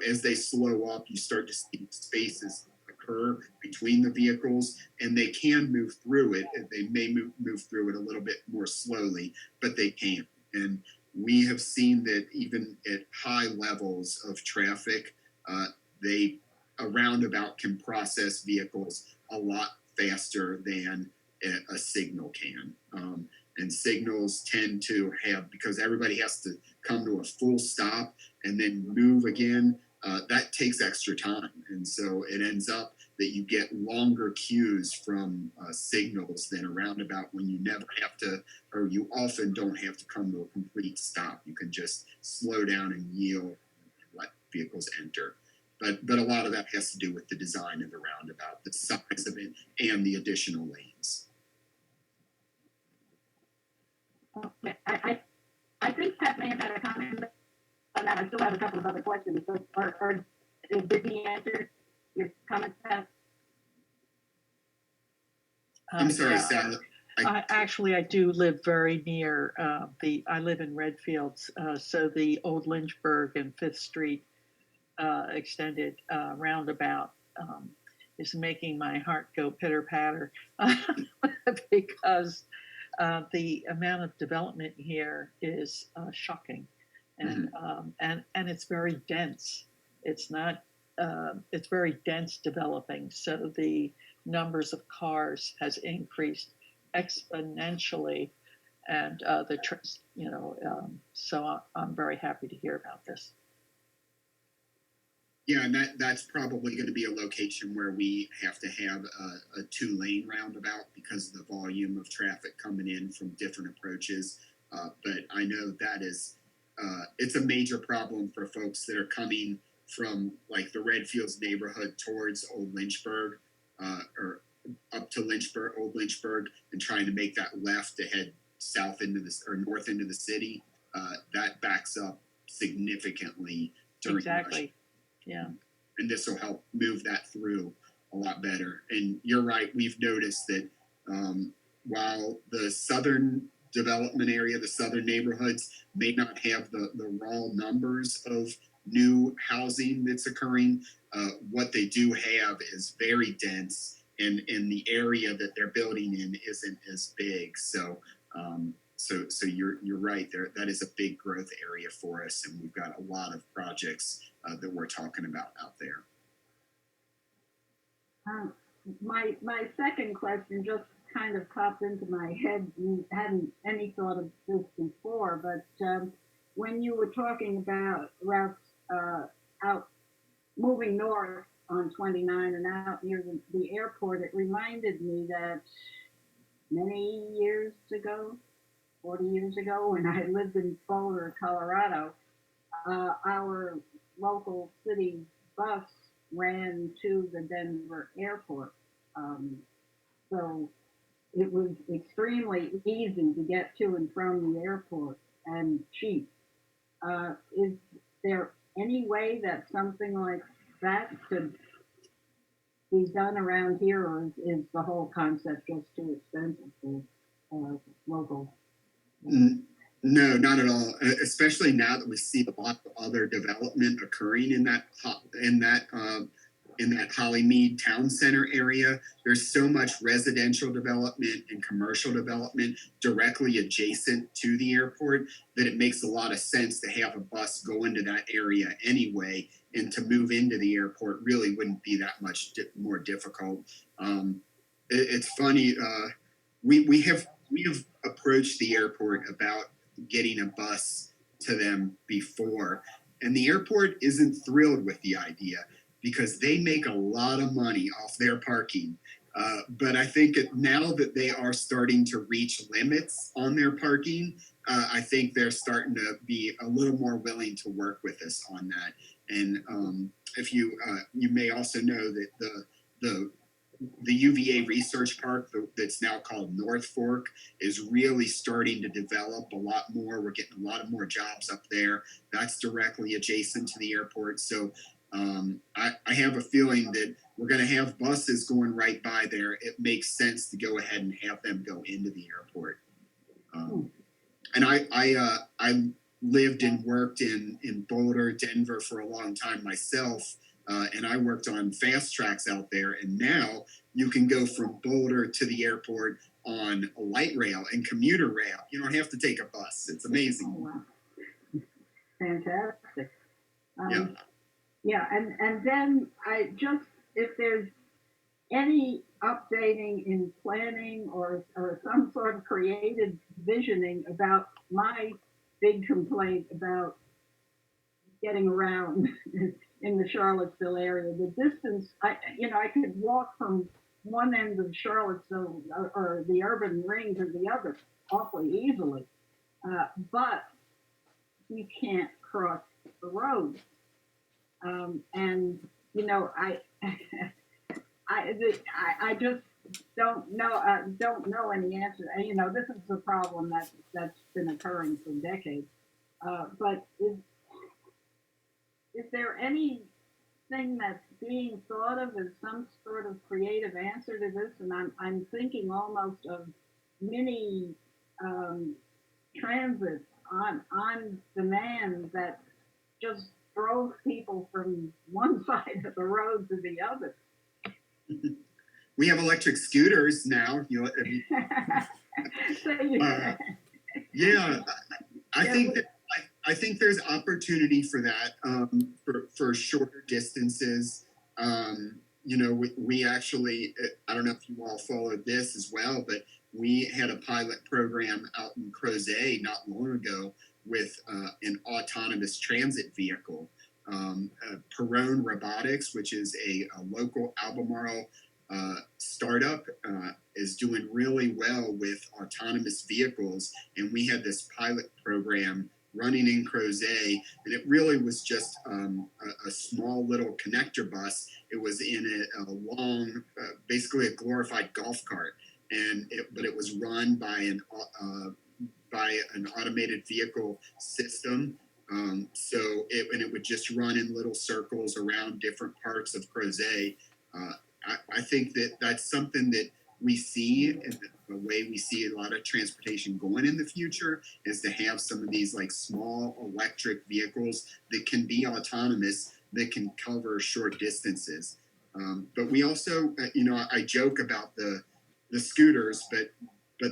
as they slow up, you start to see spaces occur between the vehicles, and they can move through it. They may move through it a little bit more slowly, but they can. And we have seen that even at high levels of traffic, a roundabout can process vehicles a lot faster than a signal can. And signals tend to have, because everybody has to come to a full stop and then move again, that takes extra time. And so it ends up that you get longer queues from signals than a roundabout, when you never have to, or you often don't have to come to a complete stop. You can just slow down and yield and let vehicles enter. But a lot of that has to do with the design of the roundabout, the size of it, and the additional lanes. Okay, I think Pat may have had a comment on that. I still have a couple of other questions. So, did he answer your comments, Pat? I'm sorry, Yeah. Sally. I do live very near I live in Redfield, so the old Lynchburg and Fifth Street extended roundabout is making my heart go pitter patter because the amount of development here is shocking, and it's very dense. It's not. It's very dense developing, so the numbers of cars has increased exponentially, and so I'm very happy to hear about this. Yeah, and that's probably going to be a location where we have to have a 2-lane roundabout because of the volume of traffic coming in from different approaches. But I know that is it's a major problem for folks that are coming from like the Redfields neighborhood towards Old Lynchburg, or up to Lynchburg, Old Lynchburg, and trying to make that left to head south into this or north into the city. That backs up significantly during Exactly. rush. Yeah. And this will help move that through a lot better. And you're right, we've noticed that while the southern development area, the southern neighborhoods may not have the raw numbers of new housing that's occurring, what they do have is very dense, and the area that they're building in isn't as big. So So you're right there. That is a big growth area for us, and we've got a lot of projects that we're talking about out there. My second question just kind of popped into my head. You hadn't any thought of this before, but when you were talking about routes out moving north on 29 and out near the airport, it reminded me that many years ago, 40 years ago, when I lived in Boulder, Colorado, our local city bus ran to the Denver airport. So it was extremely easy to get to and from the airport and cheap. Is there any way that something like that could be done around here, or is the whole concept just too expensive for local? No, not at all. Especially now that we see a lot of other development occurring in that in that Hollymead Town Center area. There's so much residential development and commercial development directly adjacent to the airport that it makes a lot of sense to have a bus go into that area anyway, and to move into the airport really wouldn't be that much more difficult. It's funny. We have approached the airport about getting a bus to them before, and the airport isn't thrilled with the idea because they make a lot of money off their parking. But I think now that they are starting to reach limits on their parking, I think they're starting to be a little more willing to work with us on that. And if you may also know that the UVA Research Park that's now called North Fork is really starting to develop a lot more. We're getting a lot of more jobs up there. That's directly adjacent to the airport. So I have a feeling that we're going to have buses going right by there. It makes sense to go ahead and have them go into the airport. And I lived and worked in Boulder, Denver for a long time myself. And I worked on fast tracks out there. And now you can go from Boulder to the airport on a light rail and commuter rail. You don't have to take a bus. It's amazing. Oh, wow. Fantastic. Yeah. Yeah, and then if there's any updating in planning or some sort of creative visioning about my big complaint about getting around in the Charlottesville area, the distance, I could walk from one end of Charlottesville or the urban ring to the other awfully easily, but you can't cross the road. And I just don't know any answer. This is a problem that's been occurring for decades. But is there anything that's being thought of as some sort of creative answer to this? And I'm thinking almost of mini transit on demand that just drove people from one side of the road to the other. We have electric scooters now. Yeah, I think there's opportunity for that for shorter distances. We actually, I don't know if you all followed this as well, but we had a pilot program out in Crozet not long ago with an autonomous transit vehicle. Perrone Robotics, which is a local Albemarle startup, is doing really well with autonomous vehicles. And we had this pilot program running in Crozet, and it really was just a small little connector bus. It was in a long, basically a glorified golf cart, but it was run by an automated vehicle system. So it would just run in little circles around different parts of Crozet. I think that's something that we see, and the way we see a lot of transportation going in the future is to have some of these like small electric vehicles that can be autonomous, that can cover short distances. But we also, I joke about the scooters, but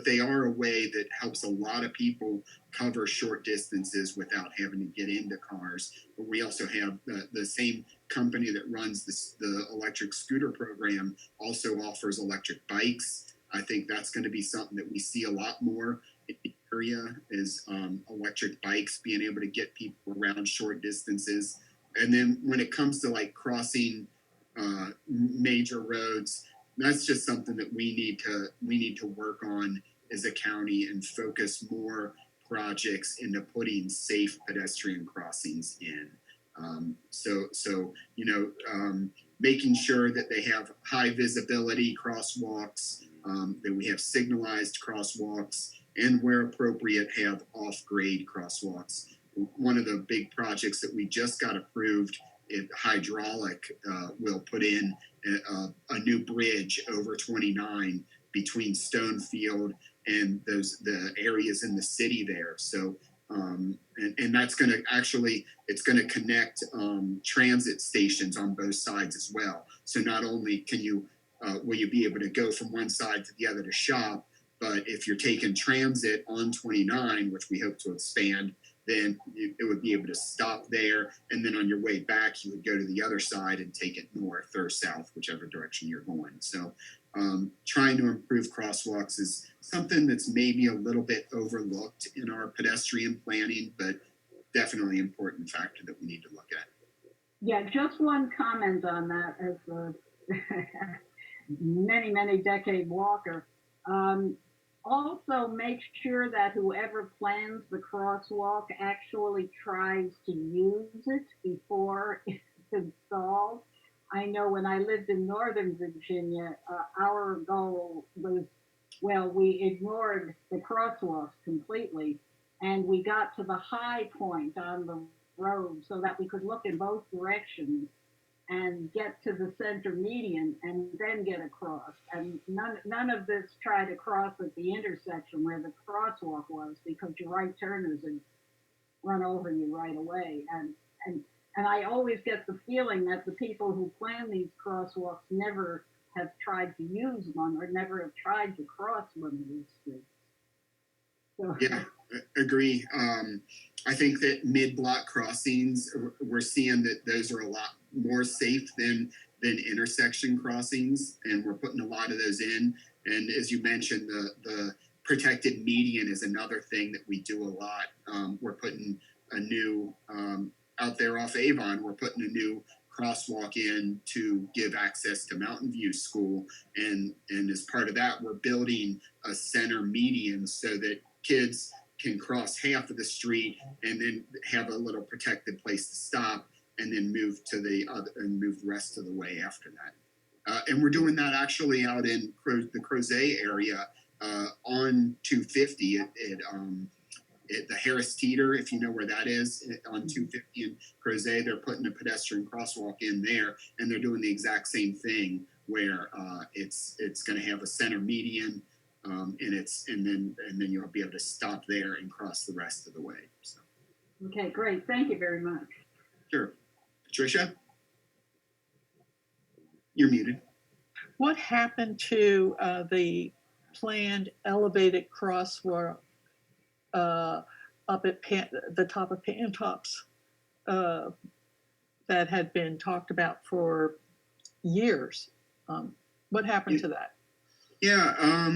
they are a way that helps a lot of people cover short distances without having to get into cars. But we also have the same company that runs the electric scooter program also offers electric bikes. I think that's going to be something that we see a lot more in the area is electric bikes being able to get people around short distances. And then when it comes to like crossing major roads, that's just something that we need to work on as a county and focus more projects into putting safe pedestrian crossings in. Making sure that they have high visibility crosswalks, that we have signalized crosswalks, and where appropriate have off-grade crosswalks. One of the big projects that we just got approved, hydraulic, will put in a new bridge over 29 between Stonefield and the areas in the city there. So And that's going to actually, it's going to connect transit stations on both sides as well. So not only can you, will you be able to go from one side to the other to shop, but if you're taking transit on 29, which we hope to expand, then it would be able to stop there. And then on your way back, you would go to the other side and take it north or south, whichever direction you're going. So trying to improve crosswalks is something that's maybe a little bit overlooked in our pedestrian planning, but definitely an important factor that we need to look at. Yeah, just one comment on that as a many decade walker. Also make sure that whoever plans the crosswalk actually tries to use it before it's installed. I know when I lived in Northern Virginia, our goal was, well, we ignored the crosswalks completely, and we got to the high point on the road so that we could look in both directions and get to the center median and then get across. And none of this try to cross at the intersection where the crosswalk was, because your right turners would run over you right away. And I always get the feeling that the people who plan these crosswalks never have tried to use one or never have tried to cross one of these streets. So, yeah, agree. I think that mid-block crossings, we're seeing that those are a lot more safe than intersection crossings, and we're putting a lot of those in. And as you mentioned, the protected median is another thing that we do a lot. We're putting a new out there off Avon. We're putting a new crosswalk in to give access to Mountain View School, and as part of that, we're building a center median so that kids can cross half of the street and then have a little protected place to stop, and then move to the other and move the rest of the way after that. And we're doing that actually out in the Crozet area on 250 at the Harris Teeter, if you know where that is, on 250 in Crozet. They're putting a pedestrian crosswalk in there, and they're doing the exact same thing where it's going to have a center median, and then you'll be able to stop there and cross the rest of the way. So. Okay, great. Thank you very much. Sure. Patricia? You're muted. What happened to the planned elevated crosswalk up at the top of Pantops that had been talked about for years? What happened to that? Yeah,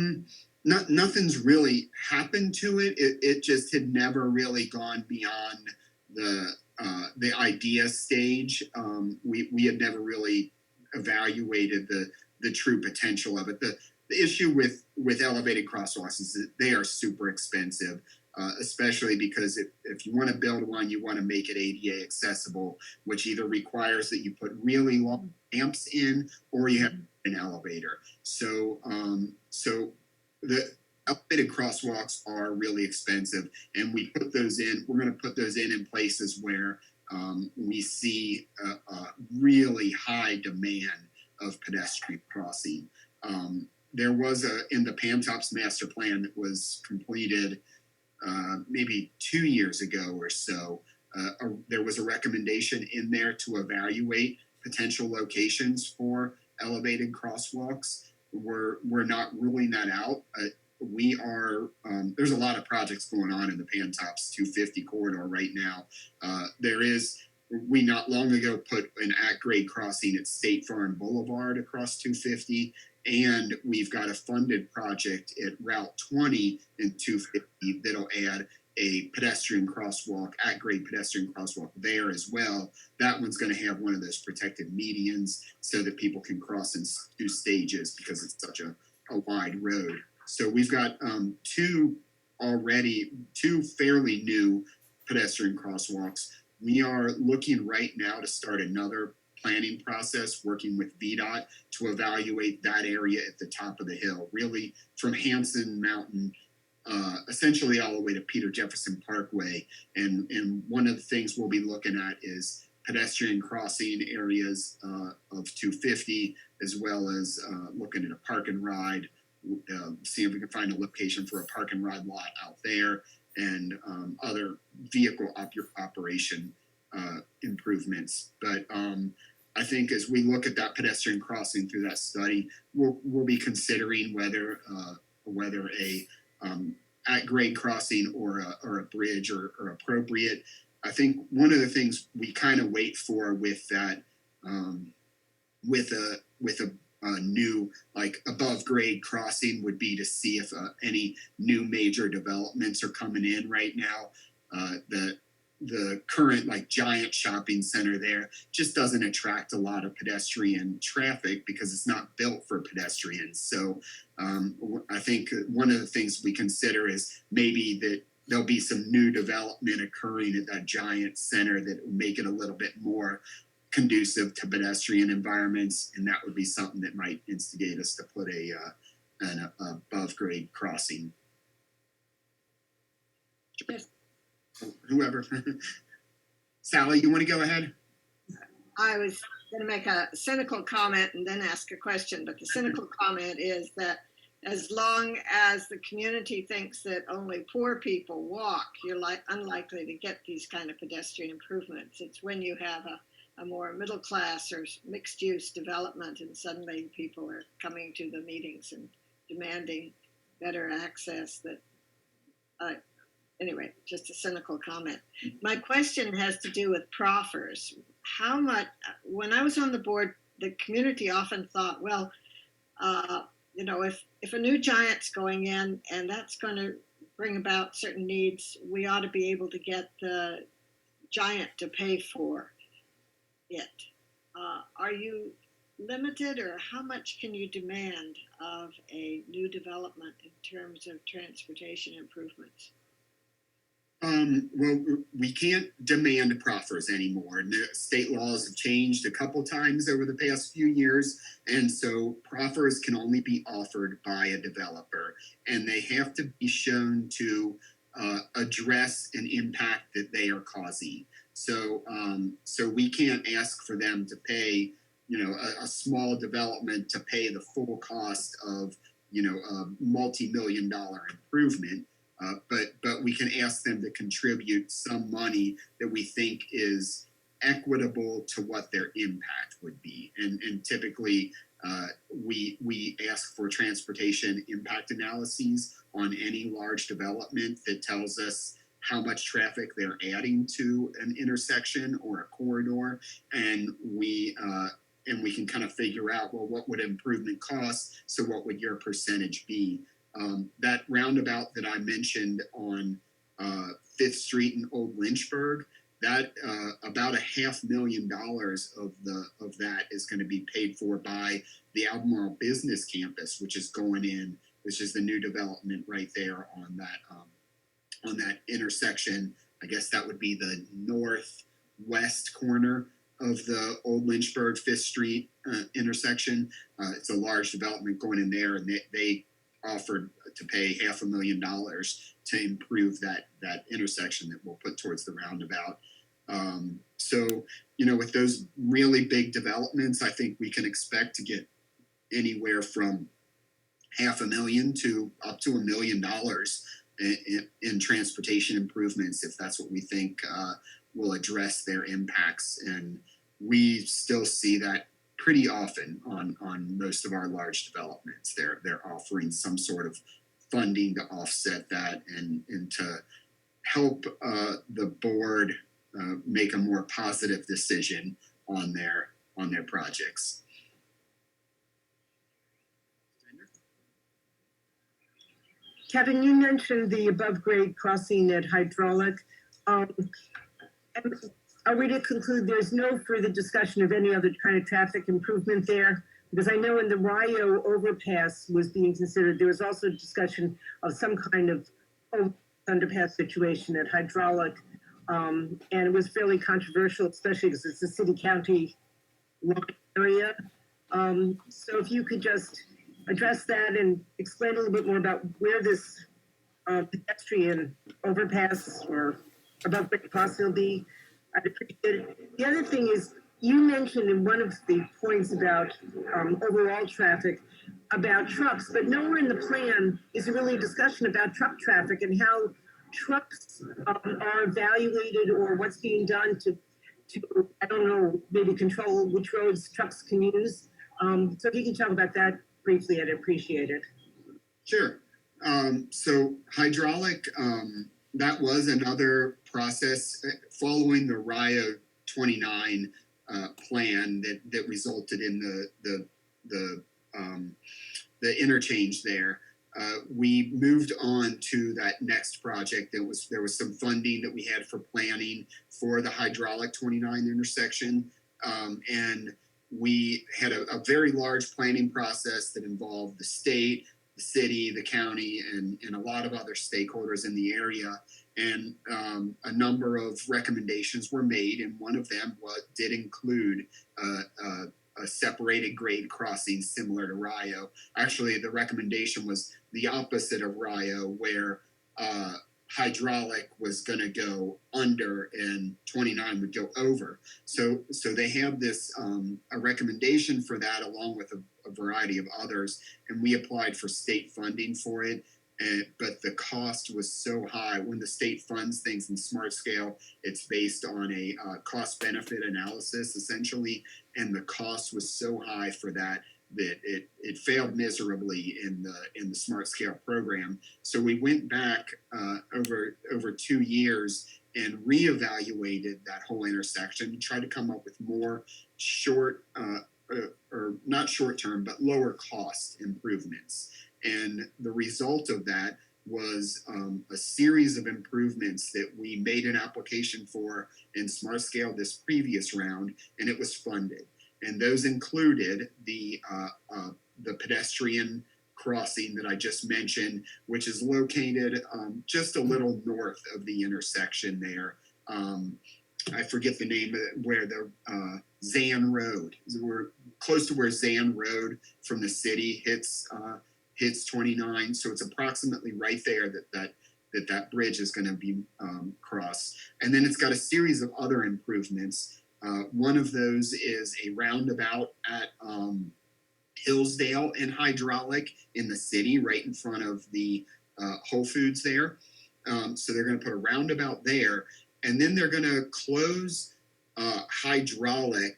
nothing's really happened to it. It just had never really gone beyond the idea stage. We had never really evaluated the true potential of it. The issue with elevated crosswalks is that they are super expensive, especially because if you want to build one, you want to make it ADA accessible, which either requires that you put really long ramps in, or you have an elevator. So the elevated crosswalks are really expensive, and we put those in. We're going to put those in places where we see a really high demand of pedestrian crossing. There was in the Pantops master plan that was completed maybe 2 years ago or so, there was a recommendation in there to evaluate potential locations for elevated crosswalks. We're not ruling that out. We are, there's a lot of projects going on in the Pantops 250 corridor right now. We not long ago put an at-grade crossing at State Farm Boulevard across 250, and we've got a funded project at Route 20 in 250 that'll add a pedestrian crosswalk, at-grade pedestrian crosswalk there as well. That one's going to have one of those protected medians so that people can cross in 2 stages because it's such a wide road. So we've got two fairly new pedestrian crosswalks. We are looking right now to start another planning process, working with VDOT to evaluate that area at the top of the hill, really from Hanson Mountain, essentially all the way to Peter Jefferson Parkway. And one of the things we'll be looking at is pedestrian crossing areas of 250, as well as looking at a park and ride, see if we can find a location for a park and ride lot out there, and other vehicle operation improvements. But I think as we look at that pedestrian crossing through that study, we'll be considering whether a at grade crossing or a bridge are appropriate. I think one of the things we kind of wait for with that with a new like above grade crossing would be to see if any new major developments are coming in right now. The current like giant shopping center there just doesn't attract a lot of pedestrian traffic because it's not built for pedestrians. So I think one of the things we consider is maybe that there'll be some new development occurring at that giant center that will make it a little bit more conducive to pedestrian environments, and that would be something that might instigate us to put an above grade crossing. Yes. Whoever. Sally, you want to go ahead? I was going to make a cynical comment and then ask a question, but the cynical comment is that as long as the community thinks that only poor people walk, you're unlikely to get these kind of pedestrian improvements. It's when you have a more middle class or mixed use development and suddenly people are coming to the meetings and demanding better access that anyway, just a cynical comment. My question has to do with proffers. How much, when I was on the board, the community often thought, well, you know, if a new giant's going in and that's going to bring about certain needs, we ought to be able to get the giant to pay for it. Are you limited, or how much can you demand of a new development in terms of transportation improvements? Well, we can't demand proffers anymore. The state laws have changed a couple times over the past few years, and so proffers can only be offered by a developer, and they have to be shown to address an impact that they are causing. So, so we can't ask for them to pay, you know, a small development to pay the full cost of, you know, a multi-million-dollar improvement. But we can ask them to contribute some money that we think is equitable to what their impact would be. And typically, we ask for transportation impact analyses on any large development that tells us how much traffic they're adding to an intersection or a corridor, and we can kind of figure out, well, what would improvement cost? So what would your percentage be? That roundabout that I mentioned on 5th Street in Old Lynchburg, that about $500,000 of that is going to be paid for by the Albemarle Business Campus, which is going in, which is the new development right there on that intersection. I guess that would be the northwest corner of the Old Lynchburg 5th Street intersection. It's a large development going in there, and they offered to pay $500,000 to improve that intersection that we'll put towards the roundabout. So, you know, with those really big developments, I think we can expect to get anywhere from $500,000 to up to $1 million in transportation improvements, if that's what we think will address their impacts. And we still see that pretty often on most of our large developments. They're offering some sort of funding to offset that and to help the board make a more positive decision on their projects. Kevin, you mentioned the above grade crossing at Hydraulic. Are we to conclude there's no further discussion of any other kind of traffic improvement there? Because I know in the Rio overpass was being considered, there was also discussion of some kind of underpass situation at Hydraulic. And it was fairly controversial, especially because it's a city-county area. So if you could just address that and explain a little bit more about where this pedestrian overpass or above grade crossing will be, I'd appreciate it. The other thing is, you mentioned in one of the points about overall traffic, about trucks, but nowhere in the plan is there really a discussion about truck traffic and how trucks are evaluated, or what's being done to, I don't know, maybe control which roads trucks can use. So if you can talk about that briefly, I'd appreciate it. Sure. So hydraulic, that was another process following the Rio 29 plan that resulted in the interchange there. We moved on to that next project. There was some funding that we had for planning for the hydraulic 29 intersection, and we had a very large planning process that involved the state, the city, the county, and a lot of other stakeholders in the area. And a number of recommendations were made, and one of them did include a separated grade crossing similar to Rio. Actually, the recommendation was the opposite of Rio, where hydraulic was going to go under and 29 would go over. So they have this a recommendation for that, along with a variety of others, and we applied for state funding for it. But the cost was so high. When the state funds things in Smart Scale, it's based on a cost benefit analysis essentially, and the cost was so high for that it failed miserably in the Smart Scale program. So we went back over 2 years and reevaluated that whole intersection and tried to come up with more short or not short term, but lower cost improvements. And the result of that was a series of improvements that we made an application for in Smart Scale this previous round, and it was funded. And those included the pedestrian crossing that I just mentioned, which is located just a little north of the intersection there. I forget the name of it, where the Zan Road. We're close to where Zan Road from the city hits 29. So it's approximately right there that bridge is going to be crossed. And then it's got a series of other improvements. One of those is a roundabout at Hillsdale and Hydraulic in the city, right in front of the Whole Foods there. So they're going to put a roundabout there, and then they're going to close Hydraulic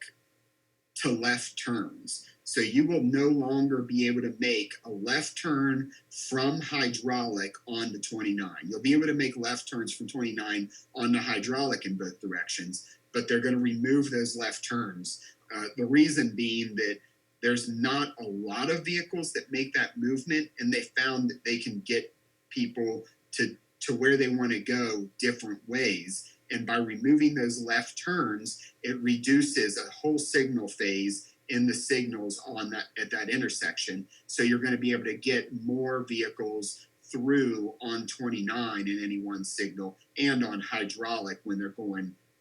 to left turns. So you will no longer be able to make a left turn from Hydraulic onto 29. You'll be able to make left turns from 29 onto Hydraulic in both directions, but they're going to remove those left turns. The reason being that there's not a lot of vehicles that make that movement, and they found that they can get people to where they want to go different ways. And by removing those left turns, it reduces a whole signal phase in the signals at that intersection. So you're going to be able to get more vehicles through on 29 in any one signal, and on Hydraulic when they're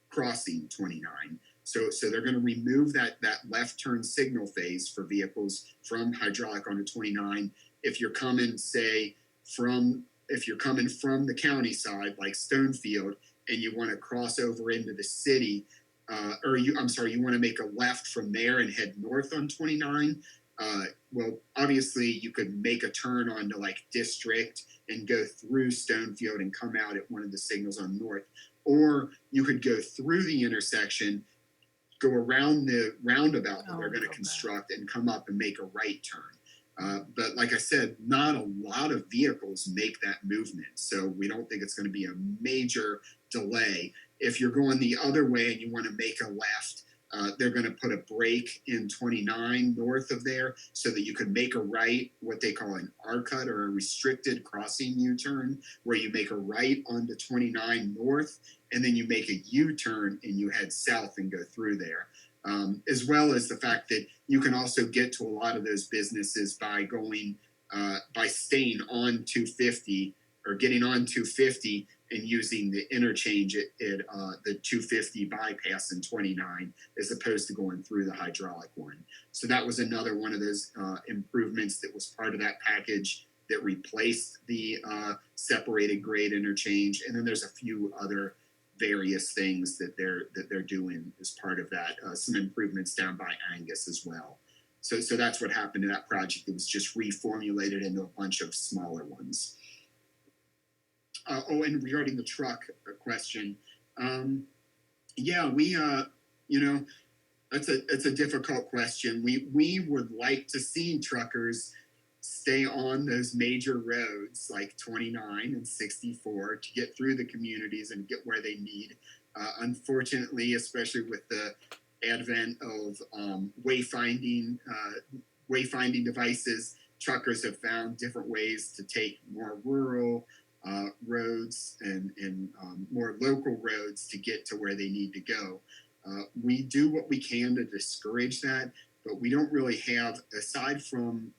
crossing 29. So they're going to remove that left turn signal phase for vehicles from Hydraulic onto 29. If you're coming from the county side, like Stonefield, and you want to cross over into the city, you want to make a left from there and head north on 29. Well, obviously you could make a turn onto like District and go through Stonefield and come out at one of the signals on north, or you could go through the intersection, go around the roundabout that they're going to construct, and come up and make a right turn. But like I said, not a lot of vehicles make that movement, so we don't think it's going to be a major delay. If you're going the other way and you want to make a left, they're going to put a break in 29 north of there so that you can make a right, what they call an R-cut or a restricted crossing U-turn, where you make a right onto 29 north, and then you make a U-turn and you head south and go through there. As well as the fact that you can also get to a lot of those businesses by staying on 250 or getting on 250 and using the interchange at the 250 bypass in 29, as opposed to going through the Hydraulic one. So that was another one of those improvements that was part of that package that replaced the separated grade interchange. And then there's a few other various things that they're doing as part of that. Some improvements down by Angus as well. So that's what happened to that project. It was just reformulated into a bunch of smaller ones. and regarding the truck question, yeah, we, you know, it's a difficult question. We would like to see truckers stay on those major roads like 29 and 64 to get through the communities and get where they need. Unfortunately, especially with the advent of wayfinding devices, truckers have found different ways to take more rural roads and more local roads to get to where they need to go. We do what we can to discourage that, but we don't really have, aside from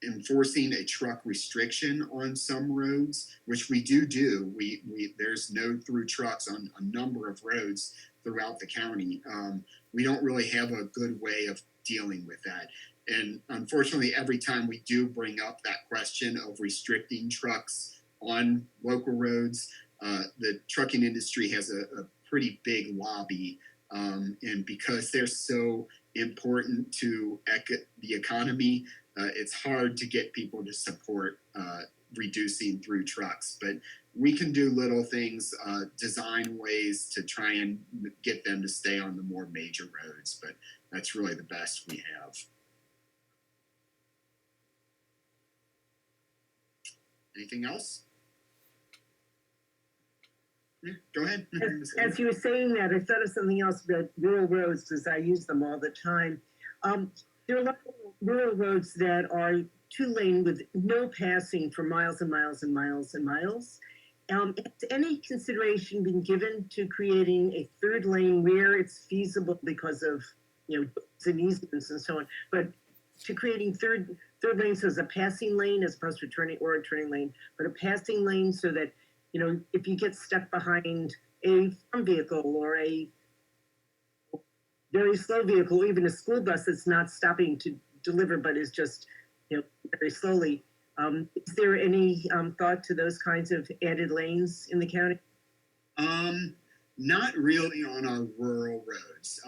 enforcing a truck restriction on some roads, which we do. We there's no through trucks on a number of roads throughout the county. We don't really have a good way of dealing with that. And unfortunately, every time we do bring up that question of restricting trucks on local roads, the trucking industry has a pretty big lobby. And because they're so important to the economy, it's hard to get people to support reducing through trucks. But we can do little things, design ways to try and get them to stay on the more major roads. But that's really the best we have. Anything else? Yeah, go ahead. As you were saying that, I thought of something else about rural roads because I use them all the time. There are a lot of rural roads that are 2-lane with no passing for miles and miles and miles and miles. Has any consideration been given to creating a 3rd lane where it's feasible because of and easements and so on, but to creating third lane so as a passing lane as opposed to a turning lane, but a passing lane so that if you get stuck behind a farm vehicle or a very slow vehicle, or even a school bus that's not stopping to deliver but is just very slowly. Is there any thought to those kinds of added lanes in the county? Not really on our rural roads,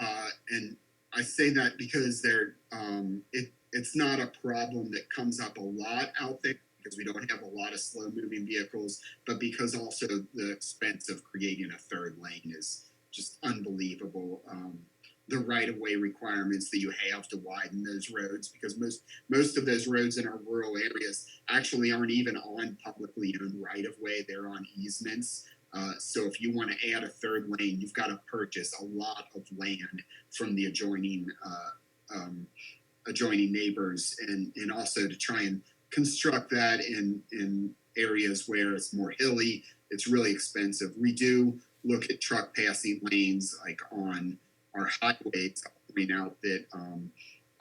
and I say that because it's not a problem that comes up a lot out there because we don't have a lot of slow-moving vehicles, but because also the expense of creating a 3rd lane is just unbelievable. The right-of-way requirements that you have to widen those roads, because most of those roads in our rural areas actually aren't even on publicly owned right-of-way; they're on easements. So if you want to add a 3rd lane, you've got to purchase a lot of land from the adjoining neighbors, and also to try and construct that in areas where it's more hilly, it's really expensive. We do look at truck passing lanes like on our highways. I'll point out that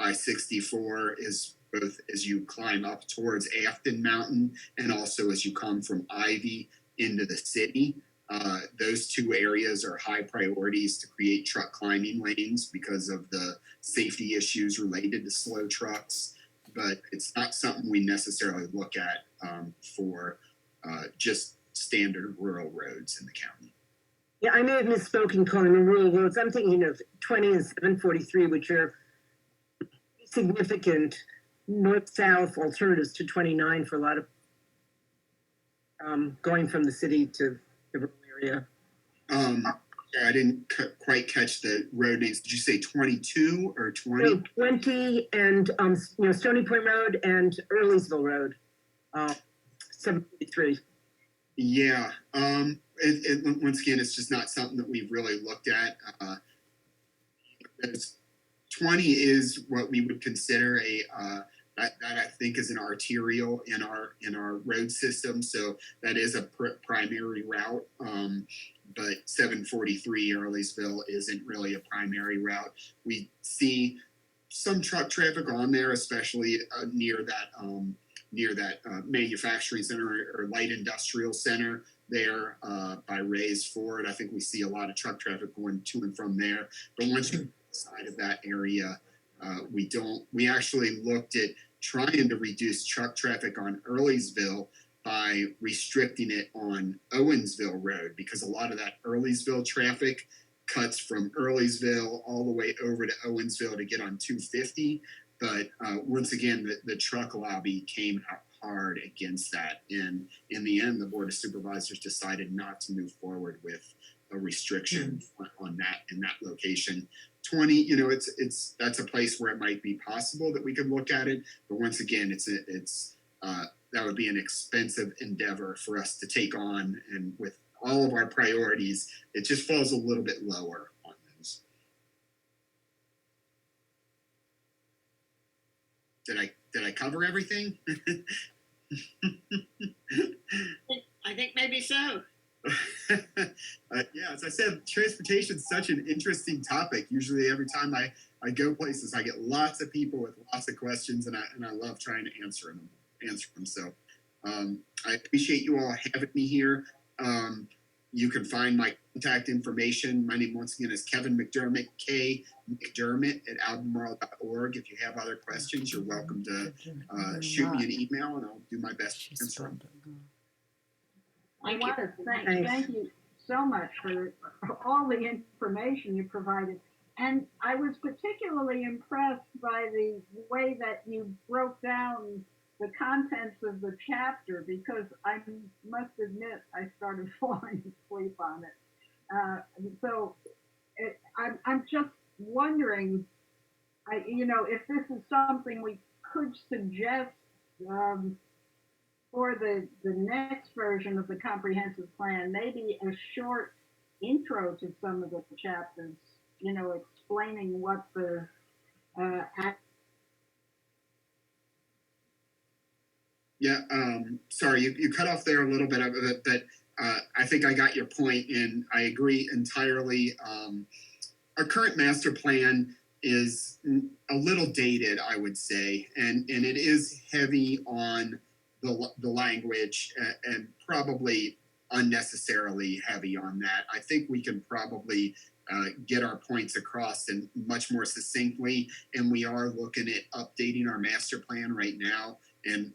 I-64 is both as you climb up towards Afton Mountain and also as you come from Ivy into the city. Those 2 areas are high priorities to create truck climbing lanes because of the safety issues related to slow trucks. But it's not something we necessarily look at for just standard rural roads in the county. Yeah, I may have misspoken calling them rural roads. I'm thinking of 20 and 743, which are significant north-south alternatives to 29 for a lot of going from the city to the rural area. I didn't quite catch the road names. Did you say 22 or 20? So 20 and Stony Point Road and Earlysville Road, 743. Yeah. Once again, it's just not something that we've really looked at. 20 is what we would consider that I think is an arterial in our road system. So that is a primary route. But 743 Earlysville isn't really a primary route. We see some truck traffic on there, especially near that manufacturing center or light industrial center there by Ray's Ford. I think we see a lot of truck traffic going to and from there. But once you outside of that area, we don't. We actually looked at trying to reduce truck traffic on Earlysville by restricting it on Owensville Road, because a lot of that Earlysville traffic cuts from Earlysville all the way over to Owensville to get on 250. But once again, the truck lobby came out hard against that. And in the end, the Board of Supervisors decided not to move forward with a restriction on that in that location. 20, you know, that's a place where it might be possible that we could look at it, but once again, that would be an expensive endeavor for us to take on, and with all of our priorities, it just falls a little bit lower on those. Did I cover everything? I think maybe so. Yeah, as I said, transportation is such an interesting topic. Usually every time I go places, I get lots of people with lots of questions, and I love trying to answer them. So I appreciate you all having me here. You can find my contact information. My name once again is Kevin McDermott, K McDermott at albemarle.org. If you have other questions, you're welcome to shoot me an email, and I'll do my best to answer them. I want to thank you so much for all the information you provided. And I was particularly impressed by the way that you broke down the contents of the chapter, because I must admit I started falling asleep on it. I'm just wondering, if this is something we could suggest for the next version of the comprehensive plan, maybe a short intro to some of the chapters, explaining what the Yeah, sorry, you cut off there a little bit of it, but I think I got your point, and I agree entirely. Our current master plan is a little dated, I would say, and it is heavy on the language and probably unnecessarily heavy on that. I think we can probably get our points across and much more succinctly, and we are looking at updating our master plan right now. And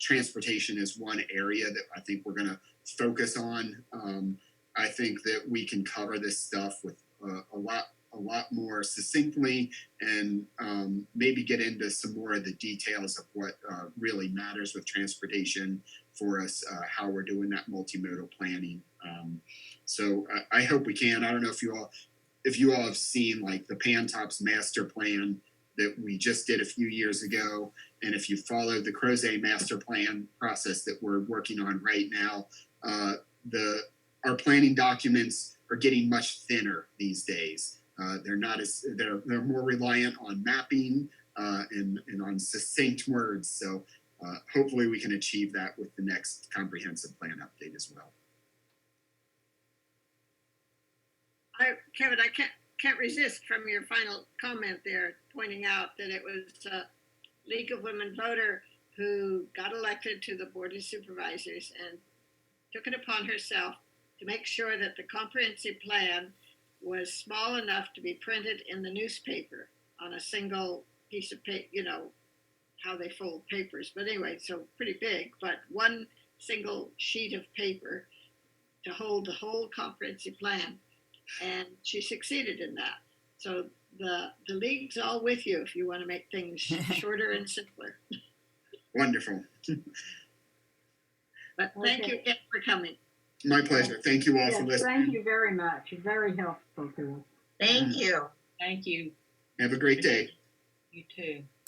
transportation is one area that I think we're going to focus on. I think that we can cover this stuff with a lot more succinctly, and maybe get into some more of the details of what really matters with transportation for us, how we're doing that multimodal planning. So I hope we can. I don't know if you all have seen like the Pantops master plan that we just did a few years ago. And if you follow the Crozet master plan process that we're working on right now, our planning documents are getting much thinner these days. They're more reliant on mapping and on succinct words. So hopefully we can achieve that with the next comprehensive plan update as well. Kevin, I can't resist from your final comment there, pointing out that it was League of Women Voter who got elected to the Board of Supervisors and took it upon herself to make sure that the comprehensive plan was small enough to be printed in the newspaper on a single piece of paper, how they fold papers. But anyway, so pretty big, but one single sheet of paper to hold the whole comprehensive plan. And she succeeded in that. So the league's all with you if you want to make things shorter and simpler. Wonderful. But thank you again for coming. My pleasure. Thank you all for listening. Thank you very much. Very helpful to us. Thank you. Thank you. Have a great day. You too.